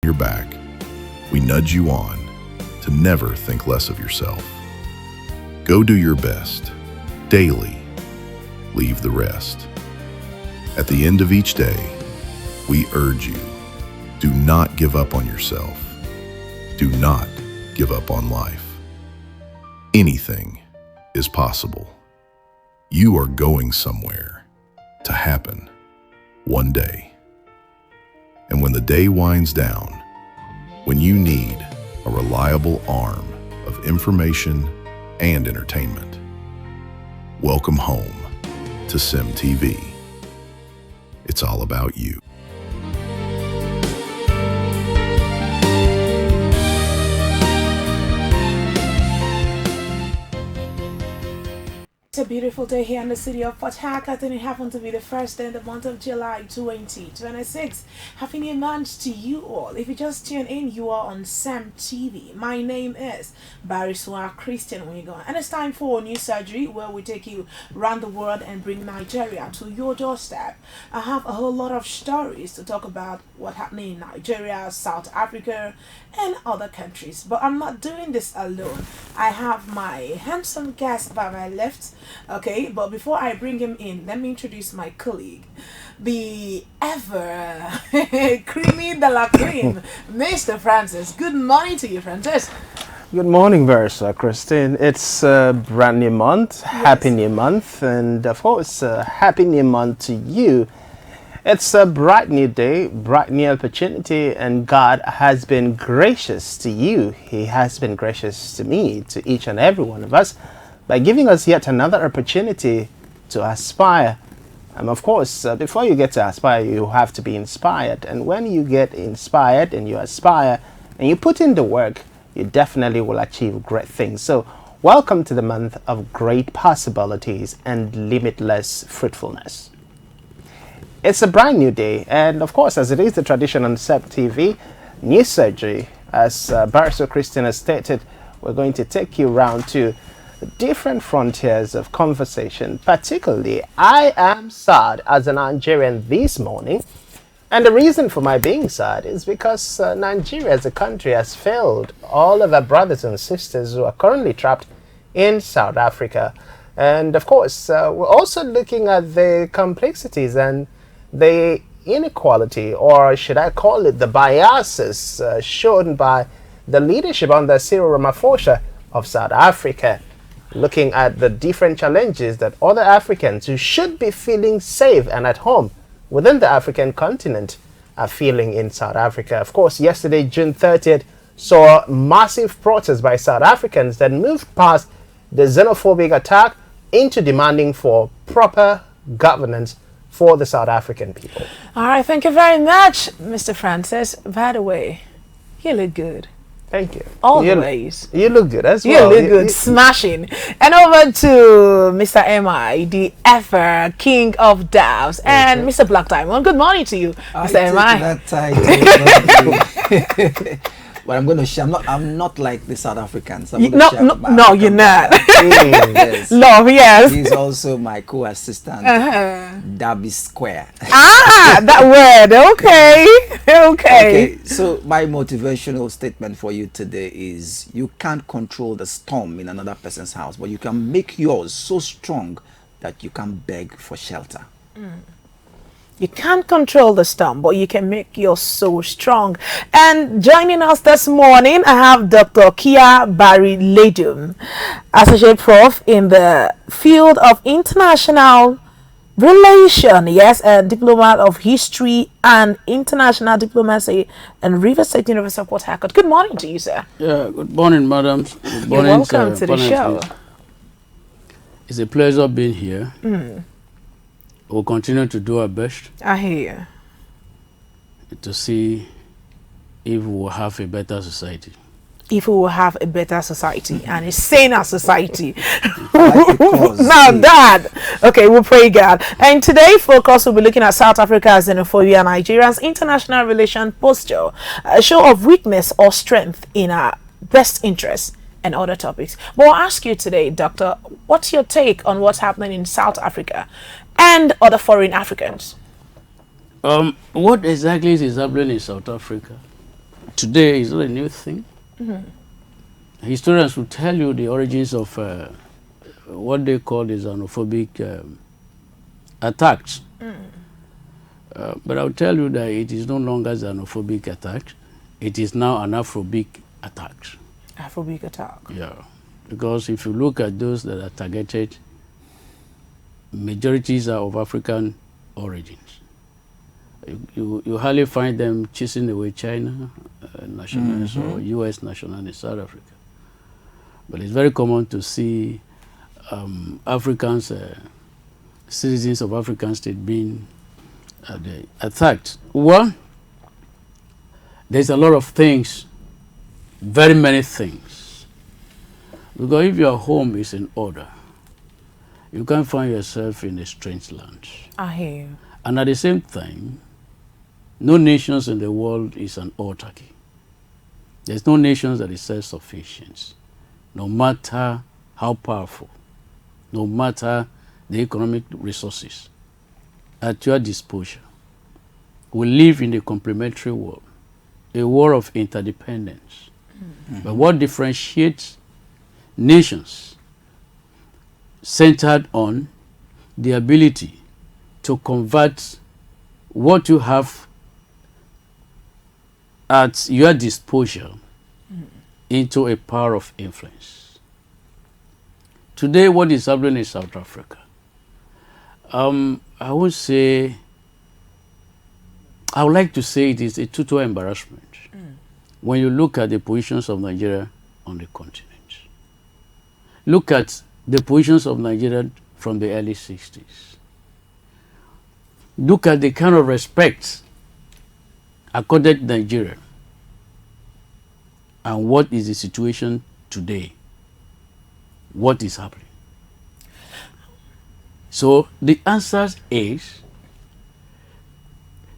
your back, we nudge you on to never think less of yourself. Go do your best. Daily, leave the rest. At the end of each day, we urge you, do not give up on yourself. Do not give up on life. Anything is possible. You are going somewhere to happen one day. And when the day winds down, when you need a reliable arm of information and entertainment, welcome home to CEMTV. It's all about you. It's a beautiful day here in the city of Port Harcourt, and it happened to be the first day in the month of July 2026. Happy new month to you all. If you just tune in, you are on Sam TV. My name is Bariswa Christian Wigo, and it's time for New Surgery, where we take you around the world and bring Nigeria to your doorstep. I have a whole lot of stories to talk about what happening in Nigeria, South Africa, and other countries. But I'm not doing this alone. I have my handsome guest by my left. Okay, but before I bring him in, let me introduce my colleague, the ever creamy de la cream, Mr. Francis. Good morning to you, Francis. Good morning, Versa, Christine. It's a brand new month. Yes. Happy new month. And of course, happy new month to you. It's a bright new day, bright new opportunity, and God has been gracious to you. He has been gracious to me, to each and every one of us, by giving us yet another opportunity to aspire. And of course, before you get to aspire, you have to be inspired. And when you get inspired and you aspire and you put in the work, you definitely will achieve great things. So welcome to the month of great possibilities and limitless fruitfulness. It's a brand new day, and of course, as it is the tradition on SEP TV, New Surgery, as Barrister Christian has stated, we're going to take you around to different frontiers of conversation. Particularly, I am sad as a Nigerian this morning, and the reason for my being sad is because Nigeria as a country has failed all of our brothers and sisters who are currently trapped in South Africa. And of course, we're also looking at the complexities and the inequality, or should I call it the biases shown by the leadership under Cyril Ramaphosa of South Africa, looking at the different challenges that other Africans who should be feeling safe and at home within the African continent are feeling in South Africa. Of course, yesterday, June 30th, saw massive protests by South Africans that moved past the xenophobic attack into demanding for proper governance for the South African people. All right, thank you very much, Mr. Francis. By the way, you look good. Thank you. Always. You look good as well. You look good, smashing. And over to Mr. MI, the ever king of dabs, and Mr. Black Diamond. Good morning to you, Mr. MI. That title, but I'm going to share. I'm not like the South Africans. No, you're not. Yes. Love, yes. He's also my co-assistant, Darby Square. That word. Okay. So my motivational statement for you today is: you can't control the storm in another person's house, but you can make yours so strong that you can beg for shelter. You can't control the storm, but you can make your soul strong. And joining us this morning, I have Dr. Kia Barry Ledum, Associate Prof in the field of international relation, yes, and Diplomat of History and International Diplomacy and River State University of Port Harcourt. Good morning to you, sir. Yeah, good morning, madam. Good morning, You're welcome to the show. It's a pleasure being here. We'll continue to do our best. I hear you. To see if we will have a better society. If we will have a better society and a saner society. Now that. Okay, we'll pray God. And today, focus will be looking at South Africa's xenophobia, Nigeria's international relation posture, a show of weakness or strength in our best interest, and other topics. But I'll ask you today, Doctor, what's your take on what's happening in South Africa and other foreign Africans? What exactly is happening in South Africa? today is not a new thing. Historians will tell you the origins of what they call the xenophobic attacks. But I'll tell you that it is no longer xenophobic attack. It is now an Afrobic attack. Afrobeat attack. Yeah, because if you look at those that are targeted, majorities are of African origins. You hardly find them chasing away China nationals or U.S. nationals in South Africa. But it's very common to see Africans, citizens of African states being attacked. Well, there's a lot of things, very many things. Because if your home is in order, you can't find yourself in a strange land. I hear you. And at the same time, no nations in the world is an autarky. There's no nations that is self-sufficient, no matter how powerful, no matter the economic resources at your disposal. We live in a complementary world, a world of interdependence. But what differentiates nations centered on the ability to convert what you have at your disposal into a power of influence. Today, what is happening in South Africa? I would say, I would like to say it is a total embarrassment when you look at the positions of Nigeria on the continent. Look at the positions of Nigeria from the early 60s. Look at the kind of respect accorded Nigeria and what is the situation today. What is happening? So the answer is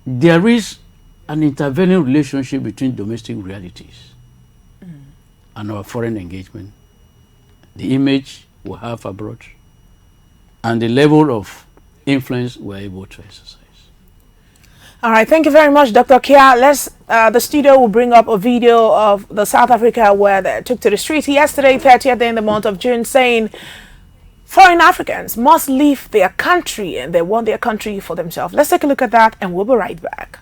there is an intervening relationship between domestic realities and our foreign engagement, the image we have abroad, and the level of influence we're able to exercise. All right, thank you very much, Dr. Kia. The studio will bring up a video of the South Africa where they took to the streets yesterday, 30th day in the month of June, saying foreign Africans must leave their country and they want their country for themselves. Let's take a look at that and we'll be right back.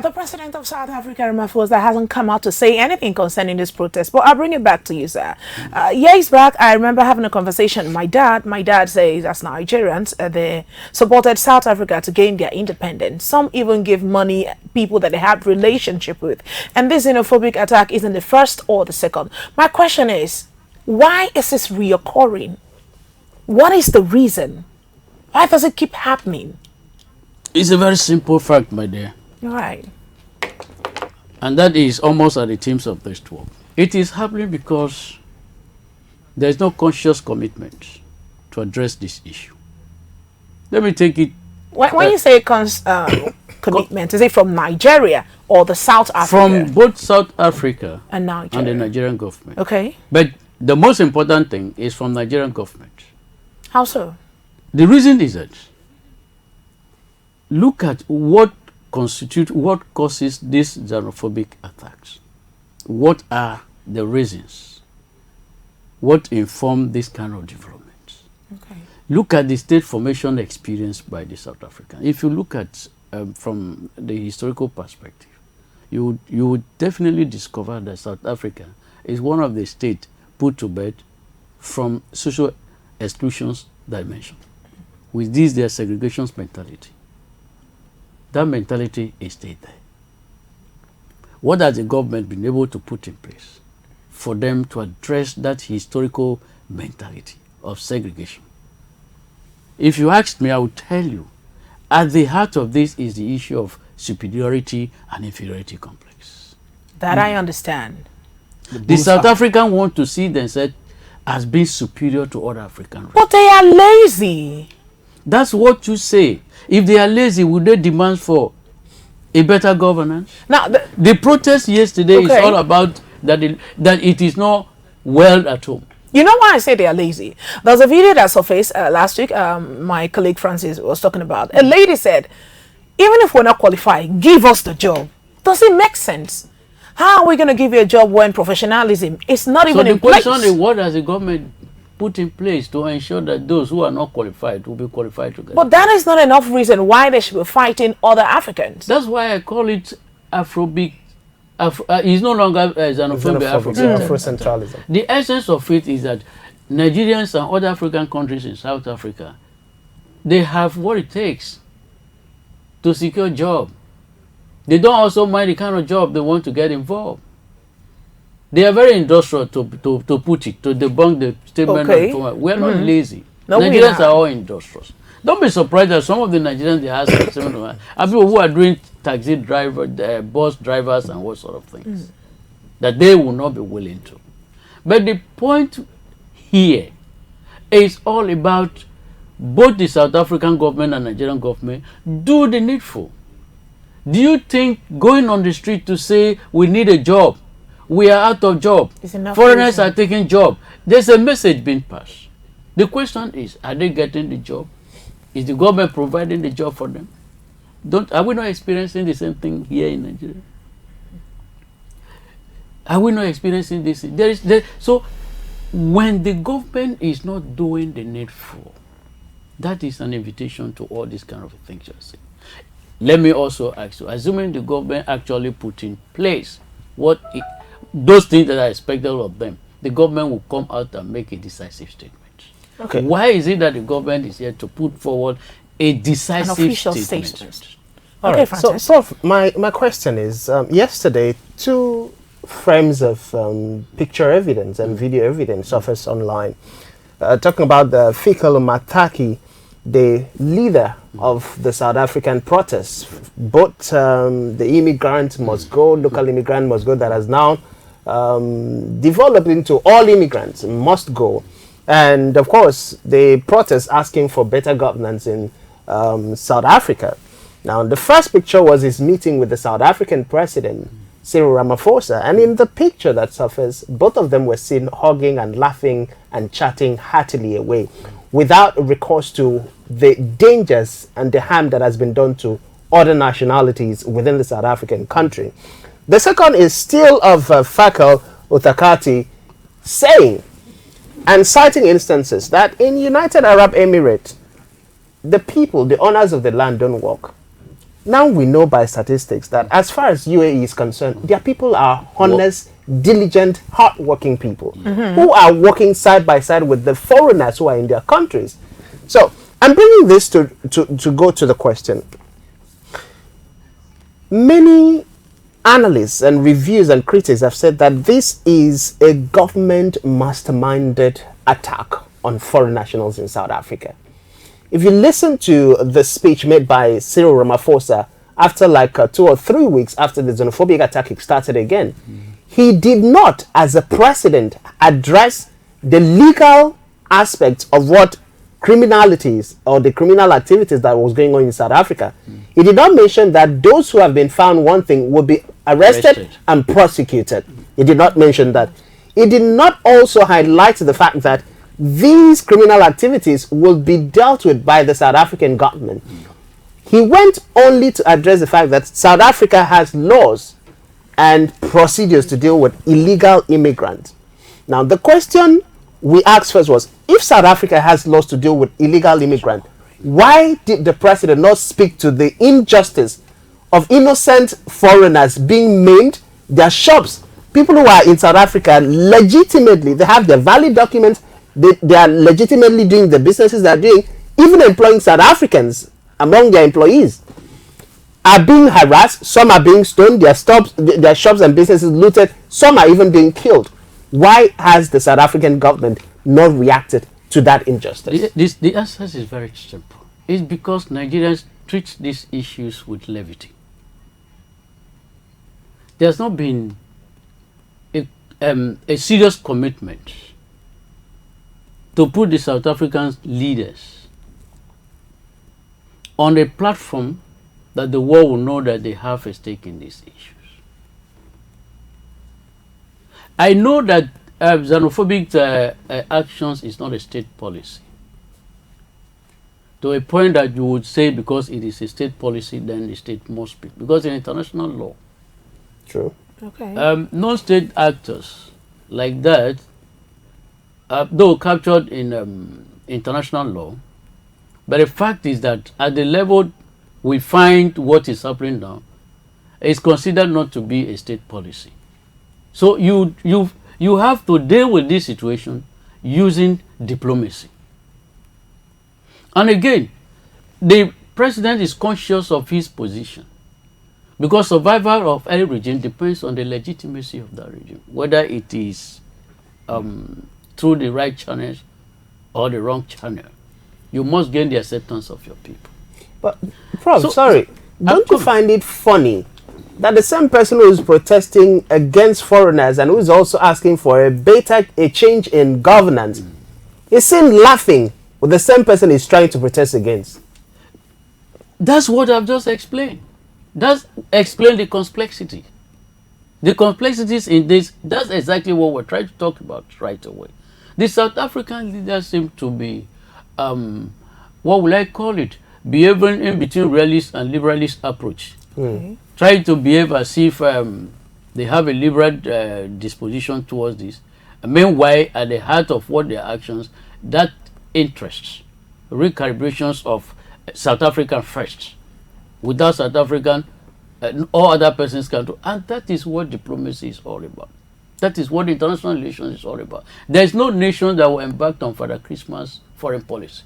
The president of South Africa, Ramaphosa, hasn't come out to say anything concerning this protest. But I'll bring it back to you, sir. Years back, I remember having a conversation. My dad says, as Nigerians, they supported South Africa to gain their independence. Some even give money people that they had relationship with. And this xenophobic attack isn't the first or the second. My question is, why is this reoccurring? What is the reason? Why does it keep happening? It's a very simple fact, my dear. Right. And that is almost at the themes of this talk. It is happening because there is no conscious commitment to address this issue. Let me take it. When you say commitment, is it from Nigeria or the South Africa? From both South Africa and Nigeria. And the Nigerian government. Okay. But the most important thing is from Nigerian government. How so? The reason is that look at what causes these xenophobic attacks. What are the reasons? What inform this kind of developments? Okay. Look at the state formation experienced by the South Africans. If you look at from the historical perspective, you would definitely discover that South Africa is one of the states put to bed from social exclusions dimension. With this, their segregations mentality. That mentality is stayed there. What has the government been able to put in place for them to address that historical mentality of segregation? If you asked me, I would tell you, at the heart of this is the issue of superiority and inferiority complex. That I understand. The South African want to see themselves as being superior to other African races. But they are lazy. That's what you say. If they are lazy, would they demand for a better governance? Now, The protest yesterday is Okay. all about that it is not well at home. you know why I say they are lazy? There's a video that surfaced last week. My colleague Francis was talking about. A lady said, even if we're not qualified, give us the job. Does it make sense? How are we going to give you a job when professionalism is not So even the in place? question is, what has the government put in place to ensure that those who are not qualified will be qualified to get But that is not enough reason why they should be fighting other Africans. That's why I call it Afrobeat. It's no longer xenophobia. Afrocentralism. The essence of it is that Nigerians and other African countries in South Africa, they have what it takes to secure a job. They don't also mind the kind of job they want to get involved. They are very industrial, to put it, to debunk the statement. Okay. We are not lazy. No, we Nigerians are. are all industrious. Don't be surprised that some of the Nigerians they have are people who are doing taxi driver, bus drivers, and what sort of things that they will not be willing to. But the point here is all about both the South African government and Nigerian government do the needful. Do you think going on the street to say we need a job, we are out of job, Is enough foreigners reason? are taking job? There's a message being passed. The question is, are they getting the job? Is the government providing the job for them? Are we not experiencing the same thing here in Nigeria? Are we not experiencing this? So when the government is not doing the needful, that is an invitation to all these kind of things you're saying. Let me also ask you, assuming the government actually put in place those things that are expected of them, the government will come out and make a decisive statement. Okay. Why is it that the government is here to put forward a decisive An official statement? statement. All Okay, right. So, Francis. my question is, yesterday, two frames of picture evidence and video evidence surfaced online, talking about the Fikile Mataki, the leader of the South African protests. Both the immigrant must go, local immigrant must go, that has now developed into all immigrants must go. And of course, the protest asking for better governance in South Africa. Now, the first picture was his meeting with the South African president, Cyril Ramaphosa. And in the picture that surfaced, both of them were seen hugging and laughing and chatting heartily away without recourse to the dangers and the harm that has been done to other nationalities within the South African country. The second is still of Fikile Utakati saying and citing instances that in United Arab Emirates, the people, the owners of the land don't work. Now we know by statistics that as far as UAE is concerned, their people are honest, diligent, hardworking people who are working side by side with the foreigners who are in their countries. So I'm bringing this to go to the question. Many analysts and reviews and critics have said that this is a government masterminded attack on foreign nationals in South Africa. If you listen to the speech made by Cyril Ramaphosa after like 2 or 3 weeks after the xenophobic attack started again, he did not, as a president, address the legal aspects of what criminalities or the criminal activities that was going on in South Africa. He did not mention that those who have been found wanting will be arrested and prosecuted. He did not mention that. He did not also highlight the fact that these criminal activities will be dealt with by the South African government. He went only to address the fact that South Africa has laws and procedures to deal with illegal immigrants. Now, the question we asked first was, if South Africa has laws to deal with illegal immigrants, Why did the president not speak to the injustice of innocent foreigners being maimed, their shops? People who are in South Africa legitimately, they have their valid documents, they are legitimately doing the businesses they're doing, even employing South Africans among their employees, are being harassed. Some are being stoned, their shops and businesses looted, some are even being killed. Why has the South African government not reacted to that injustice? The answer is very simple. It's because Nigerians treat these issues with levity. There's not been a serious commitment to put the South African leaders on a platform that the world will know that they have a stake in these issues. I know that xenophobic actions is not a state policy. To a point that you would say because it is a state policy, then the state must speak. Because in international law, True. Okay. non-state actors like that, though captured in international law, but the fact is that at the level we find what is happening now, is considered not to be a state policy. So you have to deal with this situation using diplomacy. And again, the president is conscious of his position, because survival of any regime depends on the legitimacy of that regime, whether it is through the right channels or the wrong channel. You must gain the acceptance of your people. But, Prof, So- sorry, don't you find it funny that the same person who is protesting against foreigners and who is also asking for a change in governance is seen laughing with the same person is trying to protest against? That's what I've just explained. That's explain the complexity. The complexities in this, that's exactly what we're trying to talk about right away. The South African leaders seem to be, what will I call it, behaving in between realist and liberalist approach. Okay. Trying to behave as if they have a liberal disposition towards this. Meanwhile, at the heart of what their actions, that interests, recalibrations of South African first. Without South African, all other persons can do. And that is what diplomacy is all about. That is what international relations is all about. There is no nation that will embark on Father Christmas foreign policy.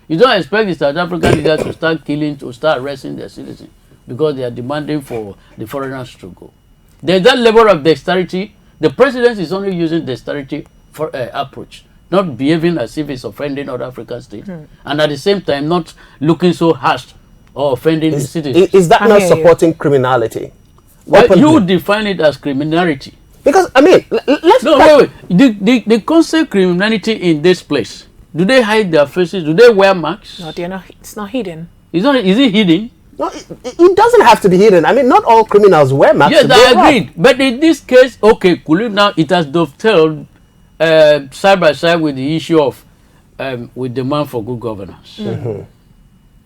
You don't expect the South African leaders to start killing, to start arresting their citizens because they are demanding for the foreigners to go. There's that level of dexterity. The president is only using dexterity for approach, not behaving as if it's offending other African states, and at the same time not looking so harsh or offending the citizens. Is that I not hear you. supporting criminality? Well, you define it as criminality. Because, I mean, let's... No, wait. The concept criminality in this place, do they hide their faces? Do they wear masks? No, they're not. It's not hidden. Is it hidden? No, it doesn't have to be hidden. I mean, not all criminals wear masks. Yes, to go I rob. agreed. But in this case, okay, cool. Now it has dovetailed side by side with the issue of with demand for good governance.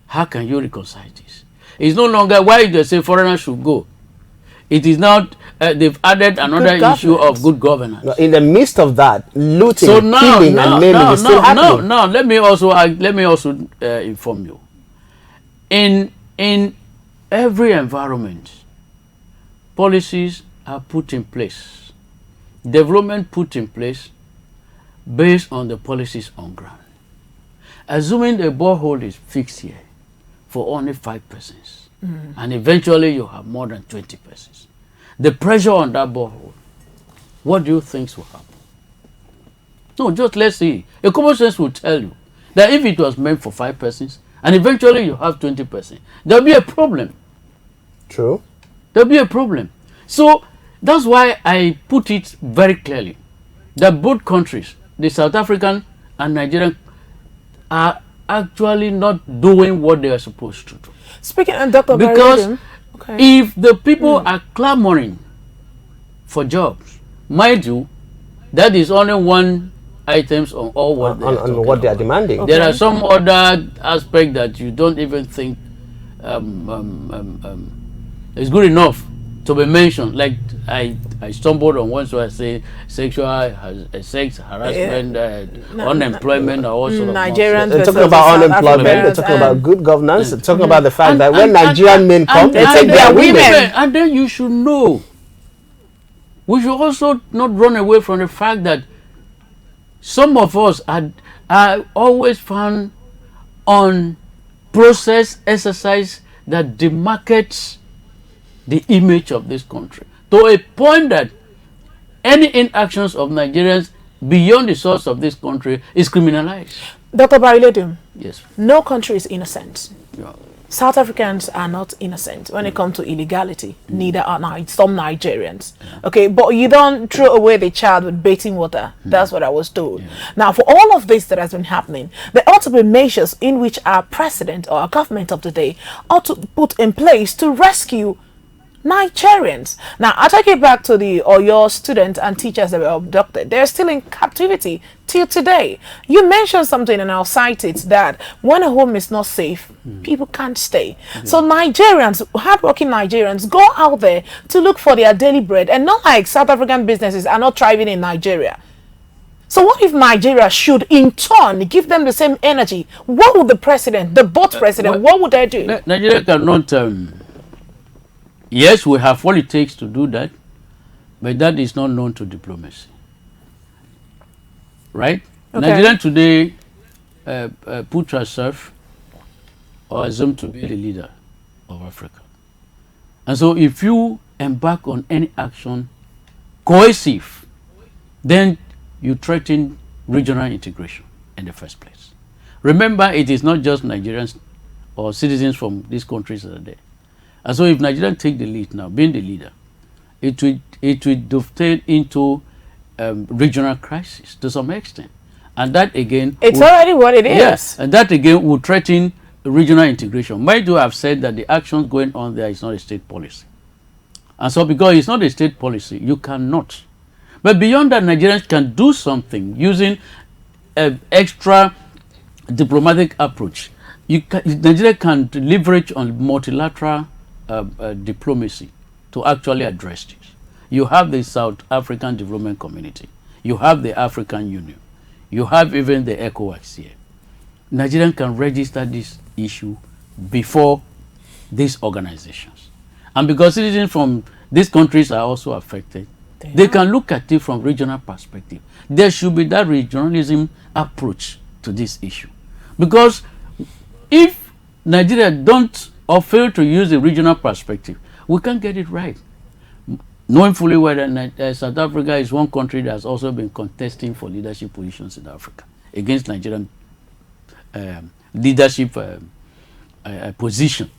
How can you reconcile this? It's no longer why they say foreigners should go. It is not. They've added another issue of good governance. No, in the midst of that, looting, So now, killing, and maiming is still happening. let me also inform you. In every environment, policies are put in place, development put in place based on the policies on ground. Assuming the borehole is fixed here for only 5 persons, and eventually you have more than 20 persons, the pressure on that borehole, what do you think will happen? No, just let's see. A common sense will tell you that if it was meant for 5 persons and eventually you have 20 persons, there'll be a problem. True. There'll be a problem. So that's why I put it very clearly that both countries, the South African and Nigerian, are actually not doing what they are supposed to do. Speaking of Dr. Because Baridin, okay. if the people are clamoring for jobs, mind you, that is only one items on all what they are On talking what they are about. demanding. Okay. There are some other aspect that you don't even think is good enough to be mentioned. Like I stumbled on one, so I say sex harassment, unemployment, or all sort of Nigerians nonsense. They're talking about South unemployment, they're Africans talking about good governance, they're talking Mm-hmm. about the fact that when Nigerian men come, they and take they their are women. women. And then you should know, we should also not run away from the fact that some of us are always found on process exercise that demarcates the image of this country to a point that any inactions of Nigerians beyond the source of this country is criminalized. Dr. Bariledum, Yes. no country is innocent. Yeah. South Africans are not innocent when it comes to illegality. Neither are some Nigerians. Okay, but you don't throw away the child with bathing water. That's what I was told. Now, for all of this that has been happening, there ought to be measures in which our president or our government of the day ought to put in place to rescue Nigerians. Now, I take it back to your students and teachers that were abducted. They're still in captivity till today. You mentioned something, and I'll cite it, that when a home is not safe, people can't stay. So Nigerians, hardworking Nigerians, go out there to look for their daily bread, and not like South African businesses are not thriving in Nigeria. So what if Nigeria should in turn give them the same energy? What would the president, the both president, what would they do? Nigeria cannot. Yes, we have what it takes to do that, but that is not known to diplomacy. Right? Okay. Nigeria today put herself or assumed to be the leader of Africa. And so if you embark on any action cohesive, then you threaten regional integration in the first place. Remember, it is not just Nigerians or citizens from these countries that are there. And so if Nigeria take the lead now, being the leader, it will dovetail into regional crisis to some extent. And that again... It's already what it is. Yes, and that again will threaten regional integration. Mind you, have said that the actions going on there is not a state policy. And so because it's not a state policy, you cannot. But beyond that, Nigerians can do something using an extra diplomatic approach. Nigeria can leverage on multilateral diplomacy to actually address this. You have the South African Development Community. You have the African Union. You have even the ECOWAS here. Nigerian can register this issue before these organizations. And because citizens from these countries are also affected, they can look at it from regional perspective. There should be that regionalism approach to this issue. Because if Nigeria don't or fail to use the regional perspective, we can't get it right. Knowing fully well that South Africa is one country that has also been contesting for leadership positions in Africa against Nigerian leadership position.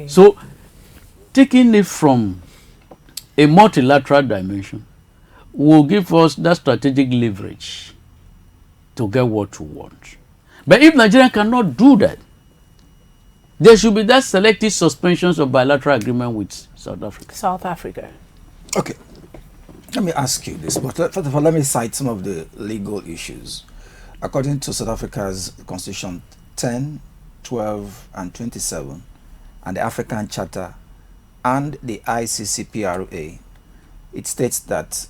So, taking it from a multilateral dimension will give us that strategic leverage to get what we want. But if Nigeria cannot do that, there should be that selective suspensions of bilateral agreement with South Africa. South Africa. Okay. Let me ask you this, but first of all, let me cite some of the legal issues. According to South Africa's Constitution 10, 12, and 27, and the African Charter and the ICCPRA, it states that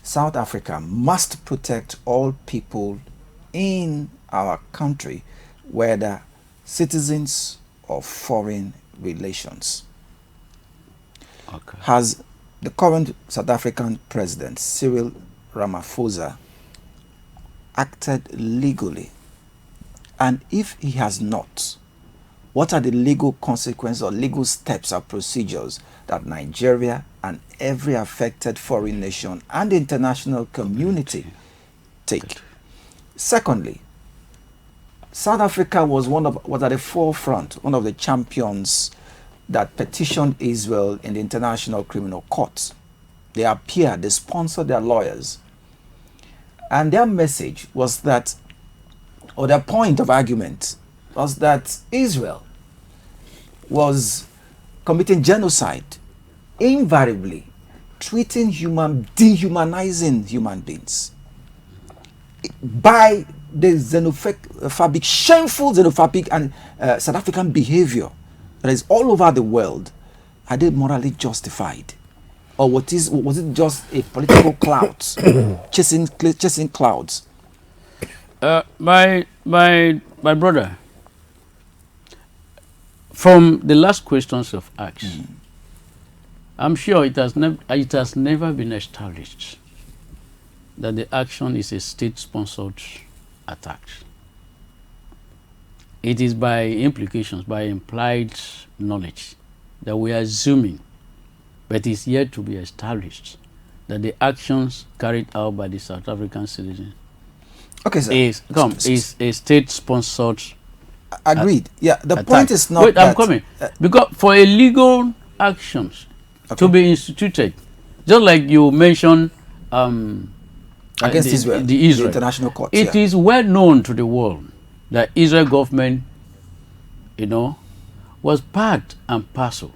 South Africa must protect all people in our country, whether citizens or foreign relations. Okay. Has the current South African president, Cyril Ramaphosa, acted legally? And if he has not, what are the legal consequences or legal steps or procedures that Nigeria and every affected foreign nation and the international community take? Secondly, South Africa was at the forefront, one of the champions that petitioned Israel in the International Criminal Court. They appeared, they sponsored their lawyers. And their message was that, or their point of argument was that Israel was committing genocide, invariably dehumanizing human beings by the xenophobic, shameful xenophobic and South African behavior that is all over the world. Are they morally justified or was it just a political clout, chasing clouds? My brother, from the last questions of asked, I'm sure it has never been established that the action is a state-sponsored attack. It is by implications, by implied knowledge, that we are assuming, but it's yet to be established, that the actions carried out by the South African citizens is a state-sponsored. Agreed. Yeah, the attack. point is not. Wait, that, I'm coming. Because for illegal actions to be instituted, just like you mentioned, against Israel, the international court. It is well known to the world that Israel government, was part and parcel,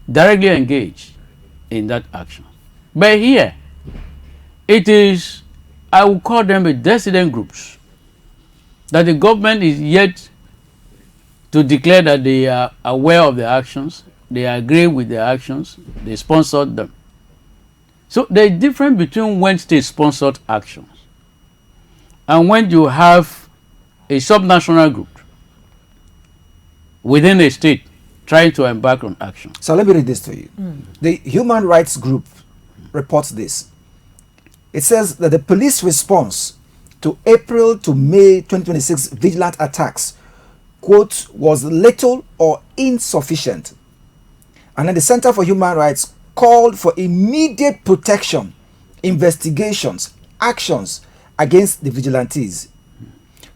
directly engaged in that action. But here, it is, I will call them a dissident groups, that the government is yet to declare that they are aware of the actions, they agree with the actions, they sponsored them. So there is difference between when state-sponsored actions and when you have a subnational group within a state trying to embark on action. So let me read this to you. The Human Rights Group reports this. It says that the police response to April to May 2026 vigilant attacks, quote, was little or insufficient. And then the Center for Human Rights called for immediate protection, investigations, actions against the vigilantes.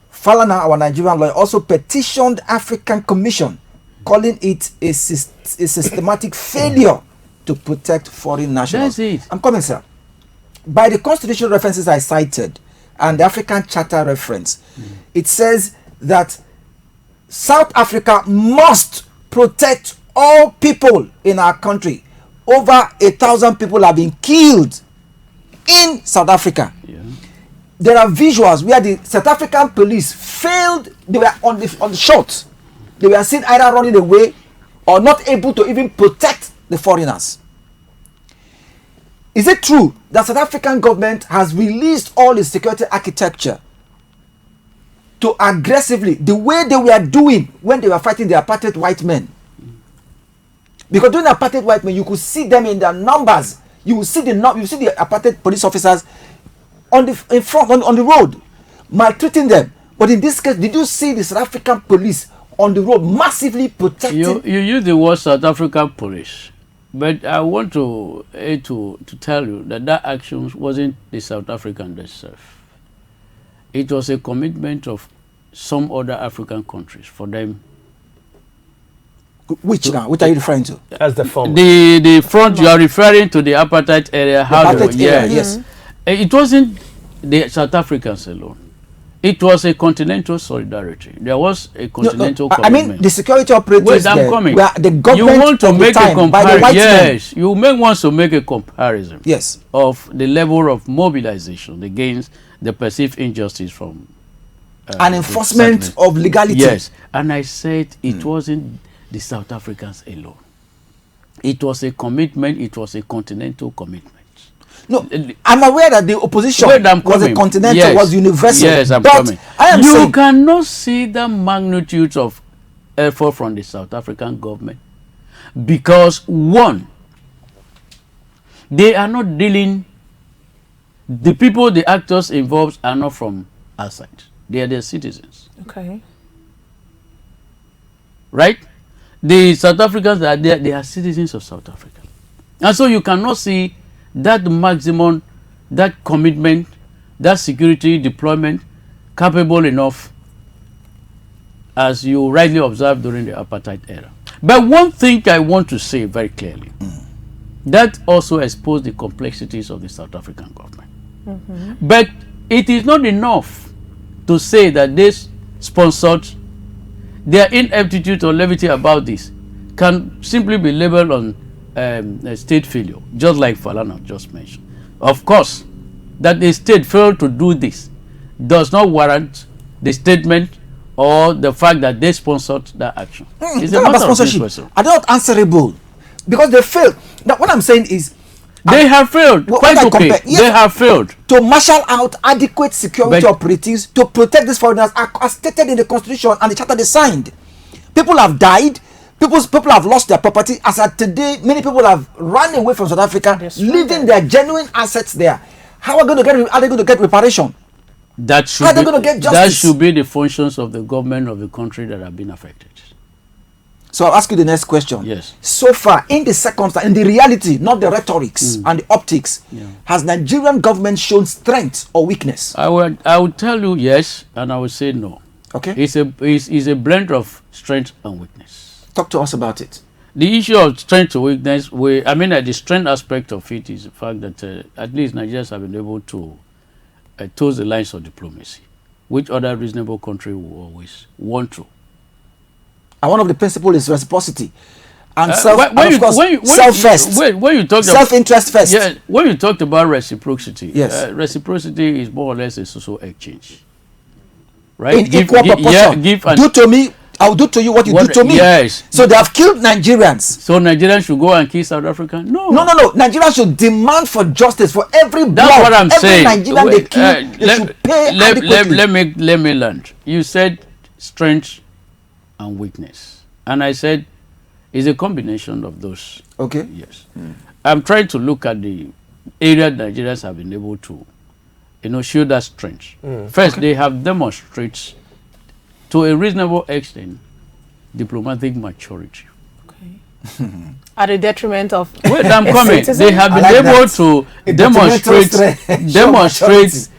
Falana, our Nigerian lawyer, also petitioned African Commission, calling it a systematic failure to protect foreign nationals. That's it. I'm coming, sir. By the constitutional references I cited and the African Charter reference, it says that South Africa must protect all people in our country. Over 1,000 people have been killed in South Africa. Yeah. There are visuals where the South African police failed. They were on the shot. They were seen either running away or not able to even protect the foreigners. Is it true that South African government has released all its security architecture to aggressively, the way they were doing when they were fighting the apartheid white men? Because during the apartheid white men, you could see them in their numbers. You will see the apartheid police officers on the road, maltreating them. But in this case, did you see the South African police on the road massively protecting? You use the word South African police, but I want to tell you that action wasn't the South African themselves. It was a commitment of some other African countries for them. Which are you referring to? As the former. The front you are referring to, the apartheid area. Yes. It wasn't the South Africans alone. It was a continental solidarity. There was a continental commitment. I mean, the security operators. Wait, I'm coming. Were the government you want to make a comparison? Yes, men. You may want to make a comparison. Yes. Of the level of mobilization against the perceived injustice from an enforcement of legality. Yes, and I said it wasn't the South Africans alone. It was a commitment. It was a continental commitment. No, I'm aware that the opposition was a continental, was universal. Yes, I'm but coming. You cannot see the magnitude of effort from the South African government because, one, they are not dealing, the people, the actors involved are not from outside. They are their citizens. Okay. Right? The South Africans are there, they are citizens of South Africa. And so you cannot see that maximum, that commitment, that security deployment capable enough, as you rightly observed during the apartheid era. But one thing I want to say very clearly, that also exposed the complexities of the South African government. But it is not enough to say that this sponsored, their ineptitude or levity about this can simply be labeled on a state failure, just like Falana just mentioned. Of course, that the state failed to do this does not warrant the statement or the fact that they sponsored that action. It's a matter of sponsorship. Are they not answerable? Because they failed. Now, what I'm saying is, They have failed. Well, Quite okay. yes, they have failed to marshal out adequate security But- operatives to protect these foreigners, as stated in the Constitution and the charter they signed. People have died. People have lost their property. As at today, many people have run away from South Africa, leaving their genuine assets there. How are they going to get reparation? that should How are they be, going to get that justice? should be the functions of the government of the country that have been affected. So I'll ask you the next question. Yes. So far, in the circumstance, in the reality, not the rhetorics and the optics, has Nigerian government shown strength or weakness? I would tell you yes, and I would say no. Okay. It's a blend of strength and weakness. Talk to us about it. The issue of strength to weakness, the strength aspect of it is the fact that at least Nigerians have been able to toes the lines of diplomacy, which other reasonable country will always want to. And one of the principles is reciprocity. And self-interest first. Yeah, when you talked about reciprocity, yes. Reciprocity is more or less a social exchange. Right? In equal proportion. Do to me, I'll do to you what you do to me. Yes. So they have killed Nigerians. So Nigerians should go and kill South Africa? No. No. Nigerians should demand for justice for every blood. That's what I'm saying. Every Nigerian they kill, they should pay adequately. Let me land. You said strength and weakness. And I said it's a combination of those. Okay. Yes. I'm trying to look at the area Nigerians have been able to, show that strength. First, they have demonstrated to a reasonable extent diplomatic maturity. Okay. At the detriment of wait, I'm coming. They have been able to demonstrate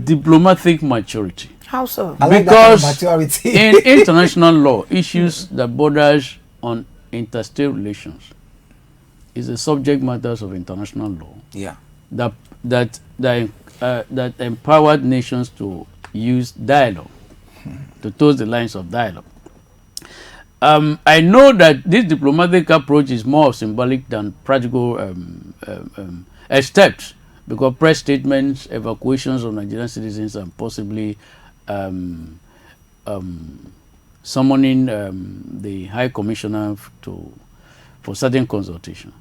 diplomatic maturity. How so? Because in international law, issues that borders on interstate relations is the subject matters of international law. Yeah. That empowered nations to use dialogue, to toes the lines of dialogue. I know that this diplomatic approach is more symbolic than practical steps, because press statements, evacuations of Nigerian citizens, and possibly summoning the High Commissioner for certain consultation.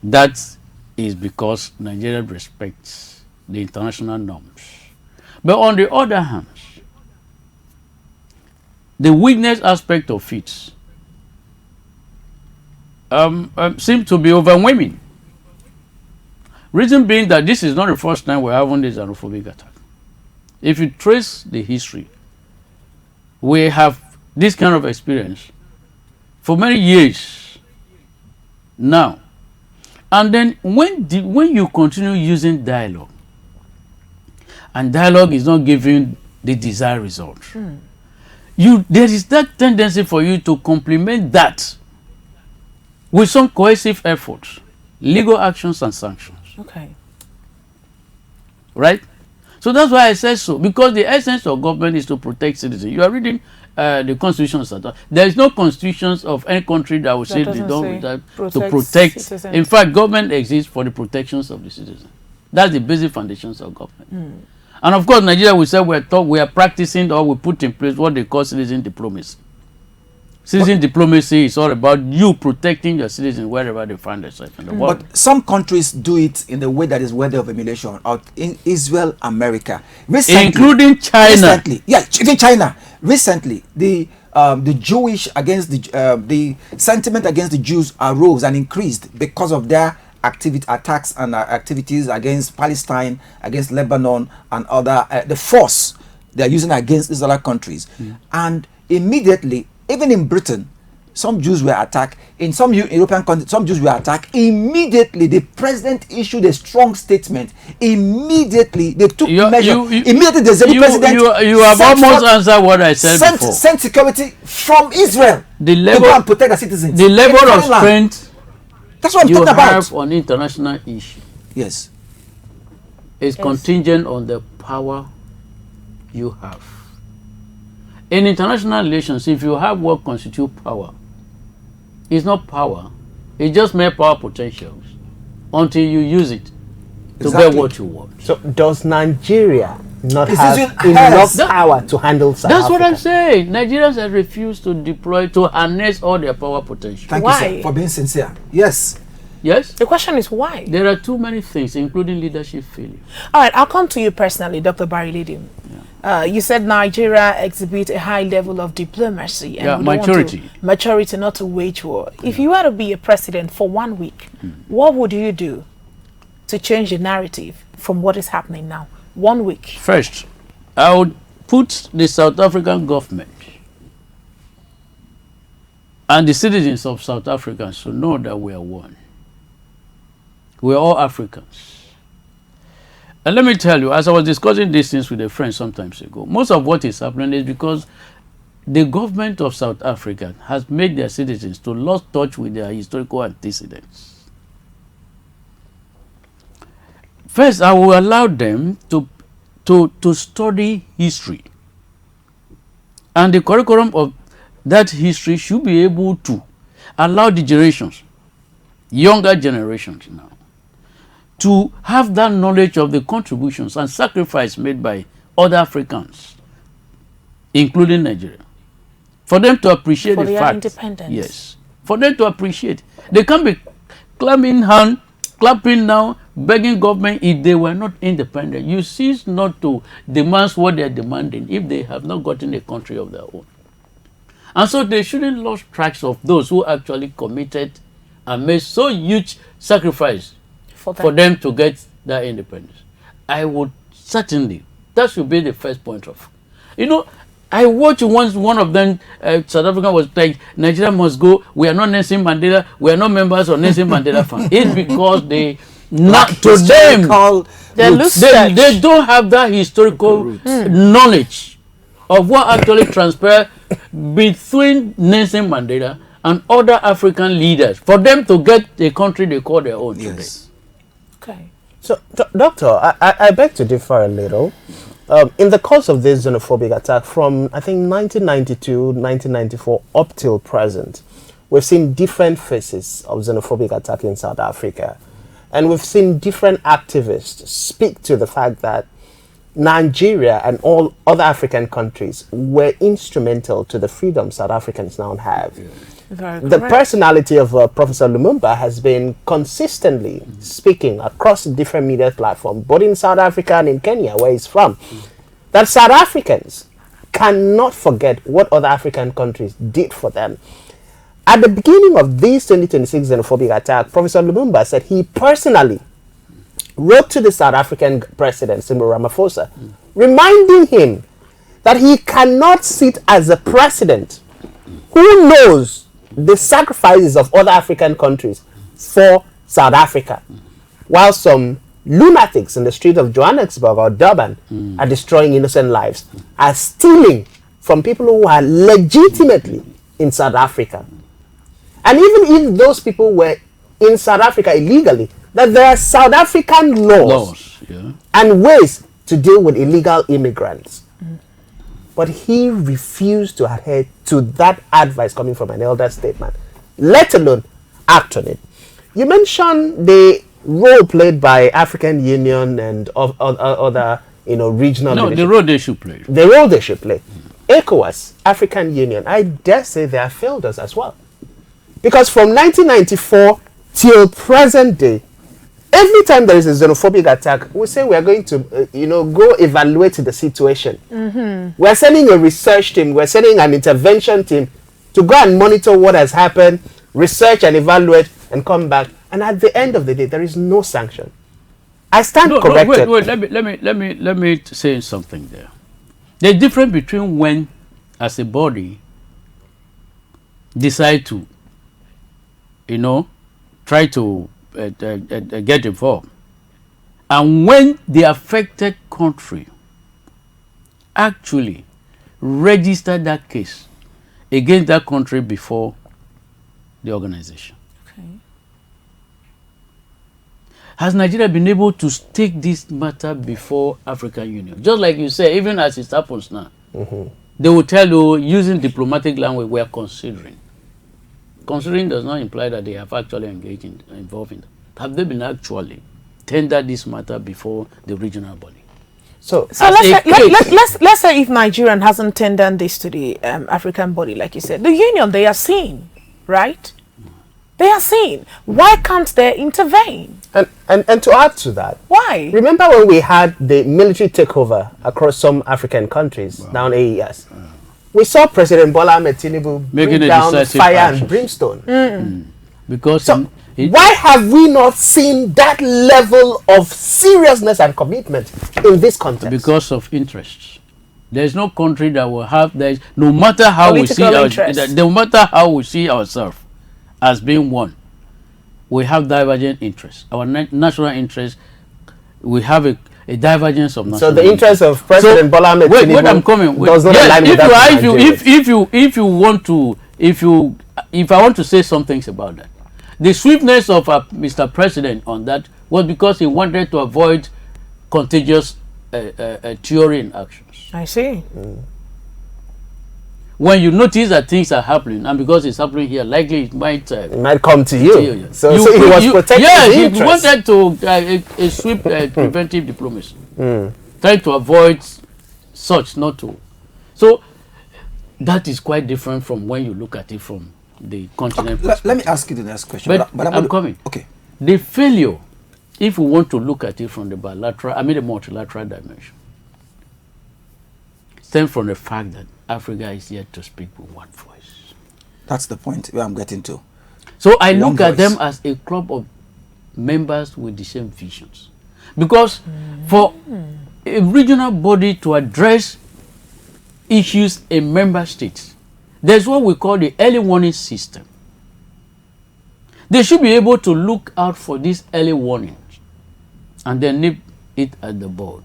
That is because Nigeria respects the international norms. But on the other hand, the weakness aspect of it seems to be overwhelming. Reason being that this is not the first time we're having this xenophobic attack. If you trace the history, we have this kind of experience for many years now. And then when you continue using dialogue, and dialogue is not giving the desired result, there is that tendency for you to complement that with some cohesive efforts, legal actions and sanctions. Okay. Right? So that's why I said so, because the essence of government is to protect citizens. You are reading the constitutions. There is no constitutions of any country that will say they don't to protect. Citizens. In fact, government exists for the protections of the citizens. That's the basic foundations of government. And of course, Nigeria, we say we are practicing, or we put in place what they call citizen diplomacy. Citizen diplomacy is all about you protecting your citizens wherever they find themselves in the world. But some countries do it in a way that is worthy of emulation. Out in Israel, America, recently, including China. Recently, yeah, even China. Recently, the Jewish against the sentiment against the Jews arose and increased because of their attacks and activities against Palestine, against Lebanon, and other the force they are using against these other countries. And immediately, even in Britain, some Jews were attacked. In some European countries, some Jews were attacked. Immediately, the president issued a strong statement. Immediately, they took measures. Immediately, the Israeli president you have almost answered what I said before. Sent security from Israel to go and protect the citizens. The level of strength that's what I'm talking about. You have on international issue. Yes. Is contingent on the power you have. In international relations, if you have what constitutes power, it's not power, it's just mere power potentials until you use it to get what you want. So does Nigeria not have enough power to handle South Africa? That's what I'm saying. Nigerians have refused to deploy, to harness all their power potential. Thank you, sir, for being sincere. Yes. Yes? The question is why? There are too many things, including leadership failure. All right, I'll come to you personally, Dr. Barry Lidim. You said Nigeria exhibits a high level of diplomacy and maturity not to wage war. If you were to be a president for 1 week, what would you do to change the narrative from what is happening now? 1 week. First, I would put the South African government and the citizens of South Africa to know that we are one. We are all Africans. And let me tell you, as I was discussing these things with a friend some time ago, most of what is happening is because the government of South Africa has made their citizens to lose touch with their historical antecedents. First, I will allow them to study history. And the curriculum of that history should be able to allow the generations, younger generations now, to have that knowledge of the contributions and sacrifice made by other Africans, including Nigeria, for them to appreciate for the their fact. Independence. Yes, for them to appreciate. They can't be clapping now, begging government if they were not independent. You cease not to demand what they are demanding if they have not gotten a country of their own. And so they shouldn't lose tracks of those who actually committed and made so huge sacrifice for them to get that independence. I would certainly, that should be the first point of. You know, I watched once one of them, South Africa was like, Nigeria must go, we are not Nelson Mandela, we are not members of Nelson Mandela Fund. It's because they, not to them, they don't have that historical knowledge of what actually transpired between Nelson Mandela and other African leaders for them to get a country they call their own today. Okay. So, Doctor, I beg to differ a little. In the course of this xenophobic attack from, I think, 1992, 1994 up till present, we've seen different phases of xenophobic attack in South Africa. And we've seen different activists speak to the fact that Nigeria and all other African countries were instrumental to the freedom South Africans now have. The personality of Professor Lumumba has been consistently speaking across different media platforms, both in South Africa and in Kenya, where he's from, that South Africans cannot forget what other African countries did for them. At the beginning of this 2026 xenophobic attack, Professor Lumumba said he personally wrote to the South African president, Cyril Ramaphosa, reminding him that he cannot sit as a president who knows the sacrifices of other African countries for South Africa, while some lunatics in the street of Johannesburg or Durban are destroying innocent lives, are stealing from people who are legitimately in South Africa. And even if those people were in South Africa illegally, that there are South African laws and ways to deal with illegal immigrants. But he refused to adhere to that advice coming from an elder statesman, let alone act on it. You mentioned the role played by African Union and other, regional. No, the role they should play. The role they should play. ECOWAS, African Union, I dare say they have failed us as well. Because from 1994 till present day, every time there is a xenophobic attack, we say we are going to, go evaluate the situation. We are sending a research team, we are sending an intervention team to go and monitor what has happened, research and evaluate, and come back. And at the end of the day, there is no sanction. I stand corrected. Wait. Let me say something there. There's a difference between when, as a body, decide to, try to get involved, and when the affected country actually registered that case against that country before the organization. Okay. Has Nigeria been able to take this matter before African Union? Just like you say, even as it happens now, they will tell you, using diplomatic language, we are considering. Considering does not imply that they have actually engaged involved in it. Have they been actually tendered this matter before the regional body? So let's say if Nigerian hasn't tendered this to the African body, like you said, the union, they are seeing, right? They are saying, why can't they intervene? And to add to that, Why? remember when we had the military takeover across some African countries down AES? We saw President Bola Ahmed Tinubu Making bring a down decisive fire action. and brimstone. Because So why have we not seen that level of seriousness and commitment in this context? because of interests. There is no country that will have that. No matter how we see Political interest. no matter how we see ourselves as being one, we have divergent interests. Our national interest, we have a divergence of national. So the interest of President Bola Ahmed wait, Tinubu I'm coming. does not align with that of Nigerians. If I want to say some things about that, the swiftness of Mr. President on that was because he wanted to avoid contagious theory actions. I see. When you notice that things are happening, and because it's happening here, likely it might It might come to you. So You- he was you- protecting yes, his he interest. wanted to a swift preventive diplomacy, trying to avoid such not to. So that is quite different from when you look at it from the continent. Let me ask you the next question. But I'm coming. Okay. The failure, if we want to look at it from the the multilateral dimension, stems from the fact that Africa is yet to speak with one voice. That's the point where I'm getting to. So I One look at voice. them as a club of members with the same visions. Because for a regional body to address issues in member states, there's what we call the early warning system. They should be able to look out for these early warnings and then nip it at the bud.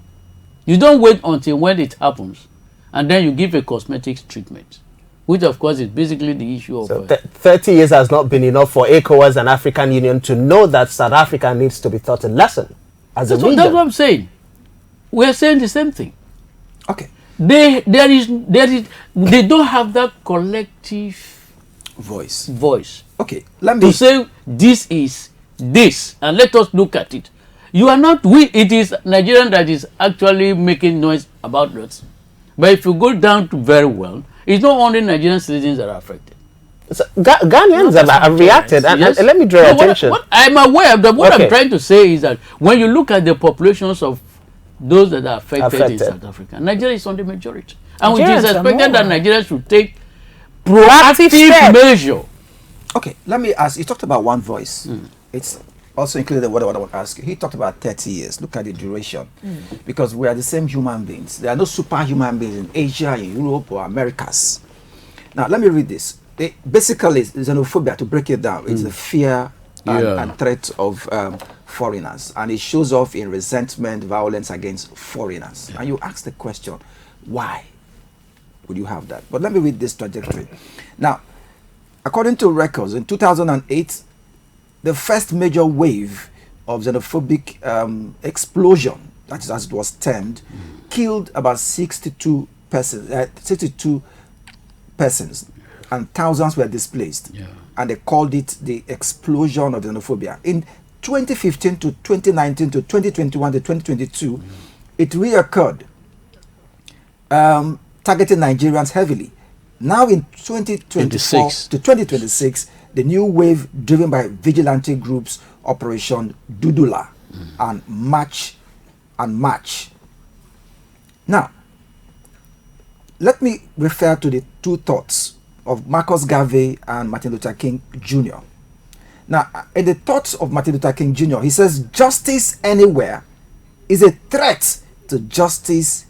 You don't wait until when it happens and then you give a cosmetics treatment, which of course is basically the issue of... So 30 years has not been enough for ECOWAS and African Union to know that South Africa needs to be taught a lesson as a region. that's what I'm saying. We are saying the same thing. Okay. They don't have that collective Voice. voice Okay. Let me to say this is this and let us look at it. You are not it is Nigerian that is actually making noise about that. But if you go down to very well, it's not only Nigerian citizens that are affected. So, Ghanaians have reacted, and, Yes. and let me draw No, your attention. what I'm aware of that. What Okay. I'm trying to say is that when you look at the populations of those that are affected in South Africa, Nigeria is on the majority. And it Nigerians is are expected that more. Nigeria should take Proactive proactive steps. measure. Okay, let me ask. You talked about one voice. It's also included what I want to ask you. He talked about 30 years. Look at the duration. Because we are the same human beings. There are no superhuman beings in Asia, in Europe, or Americas. Now, let me read this. Basically, xenophobia, to break it down, it's the fear and threat of foreigners. And it shows off in resentment, violence against foreigners. And you ask the question, why would you have that? But let me read this trajectory. Now, according to records, in 2008, the first major wave of xenophobic explosion, that is as it was termed, killed about 62 persons, and thousands were displaced. And they called it the explosion of xenophobia. In 2015 to 2019 to 2021 to 2022, it reoccurred, targeting Nigerians heavily. Now in 2024 26. to 2026, the new wave driven by vigilante groups, Operation Dudula and March. Now, let me refer to the two thoughts of Marcus Garvey and Martin Luther King Jr. Now, in the thoughts of Martin Luther King Jr., he says justice anywhere is a threat to justice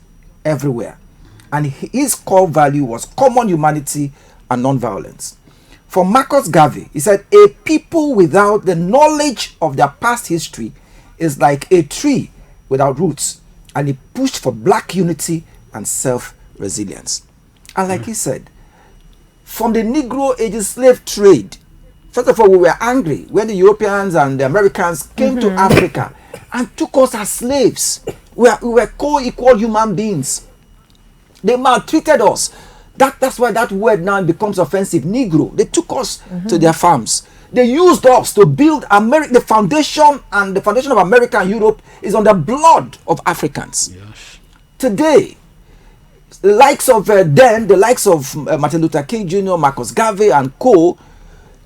everywhere. And his core value was common humanity and non-violence. For Marcus Garvey, he said, a people without the knowledge of their past history is like a tree without roots. And he pushed for black unity and self-resilience. And like he said, from the Negro age slave trade, first of all, we were angry when the Europeans and the Americans came to Africa and took us as slaves. We were co-equal human beings. They maltreated us. That's why that word now becomes offensive. Negro. They took us to their farms. They used us to build America. The foundation and the foundation of America and Europe is on the blood of Africans. Yes. Today, the likes of the likes of Martin Luther King Jr., Marcus Garvey, and co.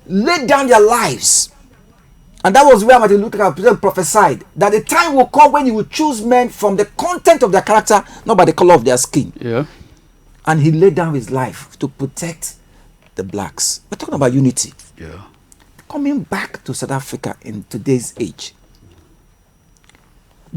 laid down their lives. And that was where Martin Luther King prophesied that the time will come when he will choose men from the content of their character, not by the color of their skin. Yeah. And he laid down his life to protect the blacks. We're talking about unity. Yeah. Coming back to South Africa in today's age,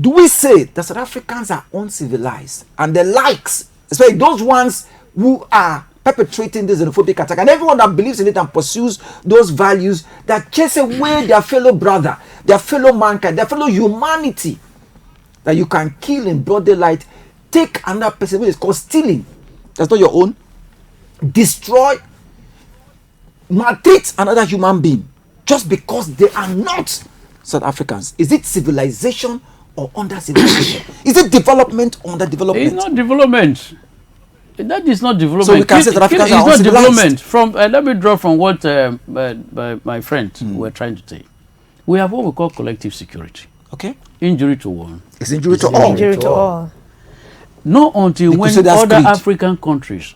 do we say that South Africans are uncivilized and the likes, especially those ones who are perpetrating this xenophobic attack, and everyone that believes in it and pursues those values that chase away their fellow brother, their fellow mankind, their fellow humanity, that you can kill in broad daylight, take another person, which is called stealing, that's not your own, destroy, maltreat another human being just because they are not South Africans? Is it civilization or under civilization? Is it development or under development? It's not development. That is not development. So we can say South Africans are not uncivilized. development. From let me draw from what my friends were trying to say. We have what we call collective security. Okay. Injury to one. It's injury to all. Injury to all. Not until Because when so that's other greed. African countries,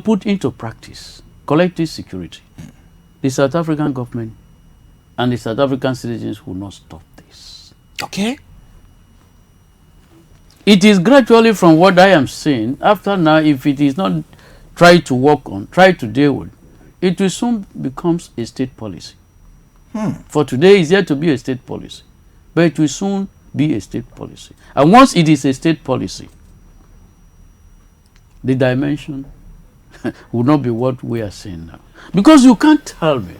put into practice collective security, the South African government and the South African citizens will not stop this. Okay. It is gradually from what I am saying. After now, if it is not tried to work on, try to deal with, it will soon becomes a state policy. For today, it's yet to be a state policy, but it will soon be a state policy. And once it is a state policy, the dimension will not be what we are seeing now. Because you can't tell me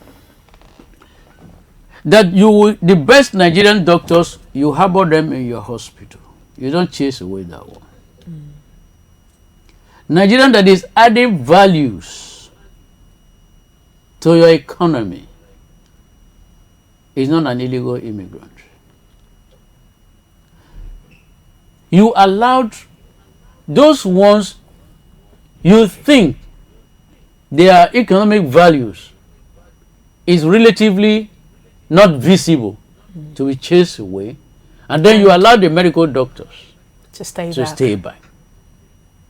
that the best Nigerian doctors, you harbor them in your hospital. You don't chase away that one. Nigerian that is adding values to your economy is not an illegal immigrant. You allowed those ones you think their economic values is relatively not visible to be chased away, and then you allow the medical doctors To stay to back. stay back.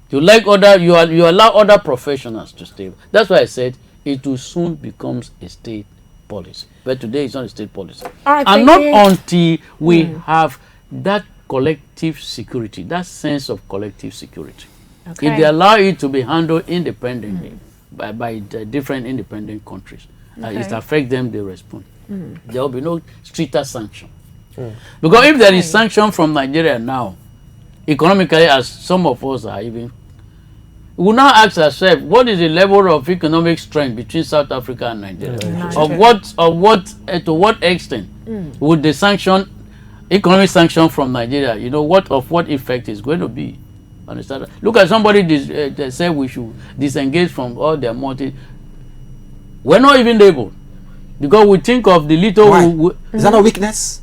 You allow other professionals to stay back. That's why I said it will soon becomes a state policy. But today it's not a state policy. All right, And thank not you. until we have that collective security, that sense of collective security. Okay. If they allow it to be handled independently by the different independent countries, it affects them, they respond. There will be no stricter sanction. Because if there is sanction from Nigeria now, economically, as some of us are even, we will now ask ourselves, what is the level of economic strength between South Africa and Nigeria? To what extent would the economic sanction from Nigeria, what effect is going to be? Understand? Look at somebody that said we should disengage from all their multi. We're not even able, because we think of the little. Why? Is that a weakness?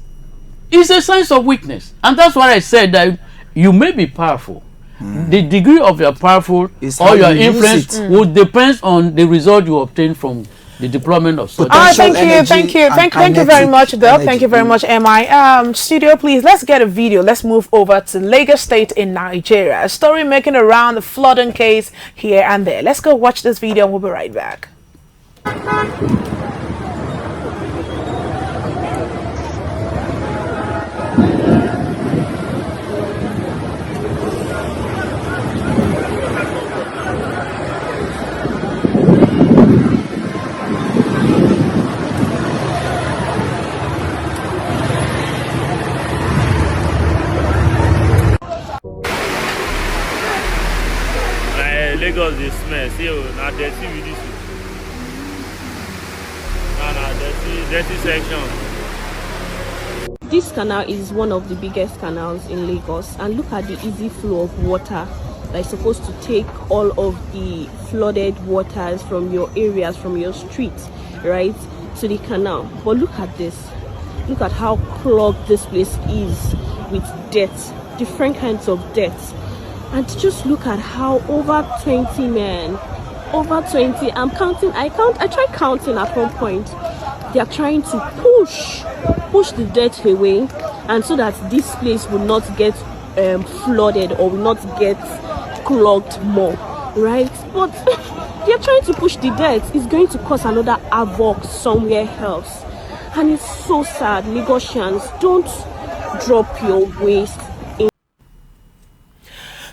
It's a sign of weakness, and that's why I said that you may be powerful. The degree of your powerful Is or how your you use influence it. will depend on the result you obtain from the deployment of such. All right, Potential thank you, energy thank you, and thank you very kinetic much, Doc. energy. Thank you very much, MI. Studio, please, let's get a video. Let's move over to Lagos State in Nigeria. A story making around the flooding case here and there. Let's go watch this video and we'll be right back. Lagos dey smell. See, na dirty with this. Na dirty section. This canal is one of the biggest canals in Lagos, and look at the easy flow of water that is supposed to take all of the flooded waters from your areas, from your streets, right, to the canal. But look at this. Look at how clogged this place is with dirt, different kinds of dirt. And just look at how over 20 men, over 20, I tried counting at one point. They are trying to push the dirt away, and so that this place will not get flooded or will not get clogged more, right? But They're trying to push the debt. It's going to cause another havoc somewhere else. And it's so sad. Lagosians, don't drop your waste.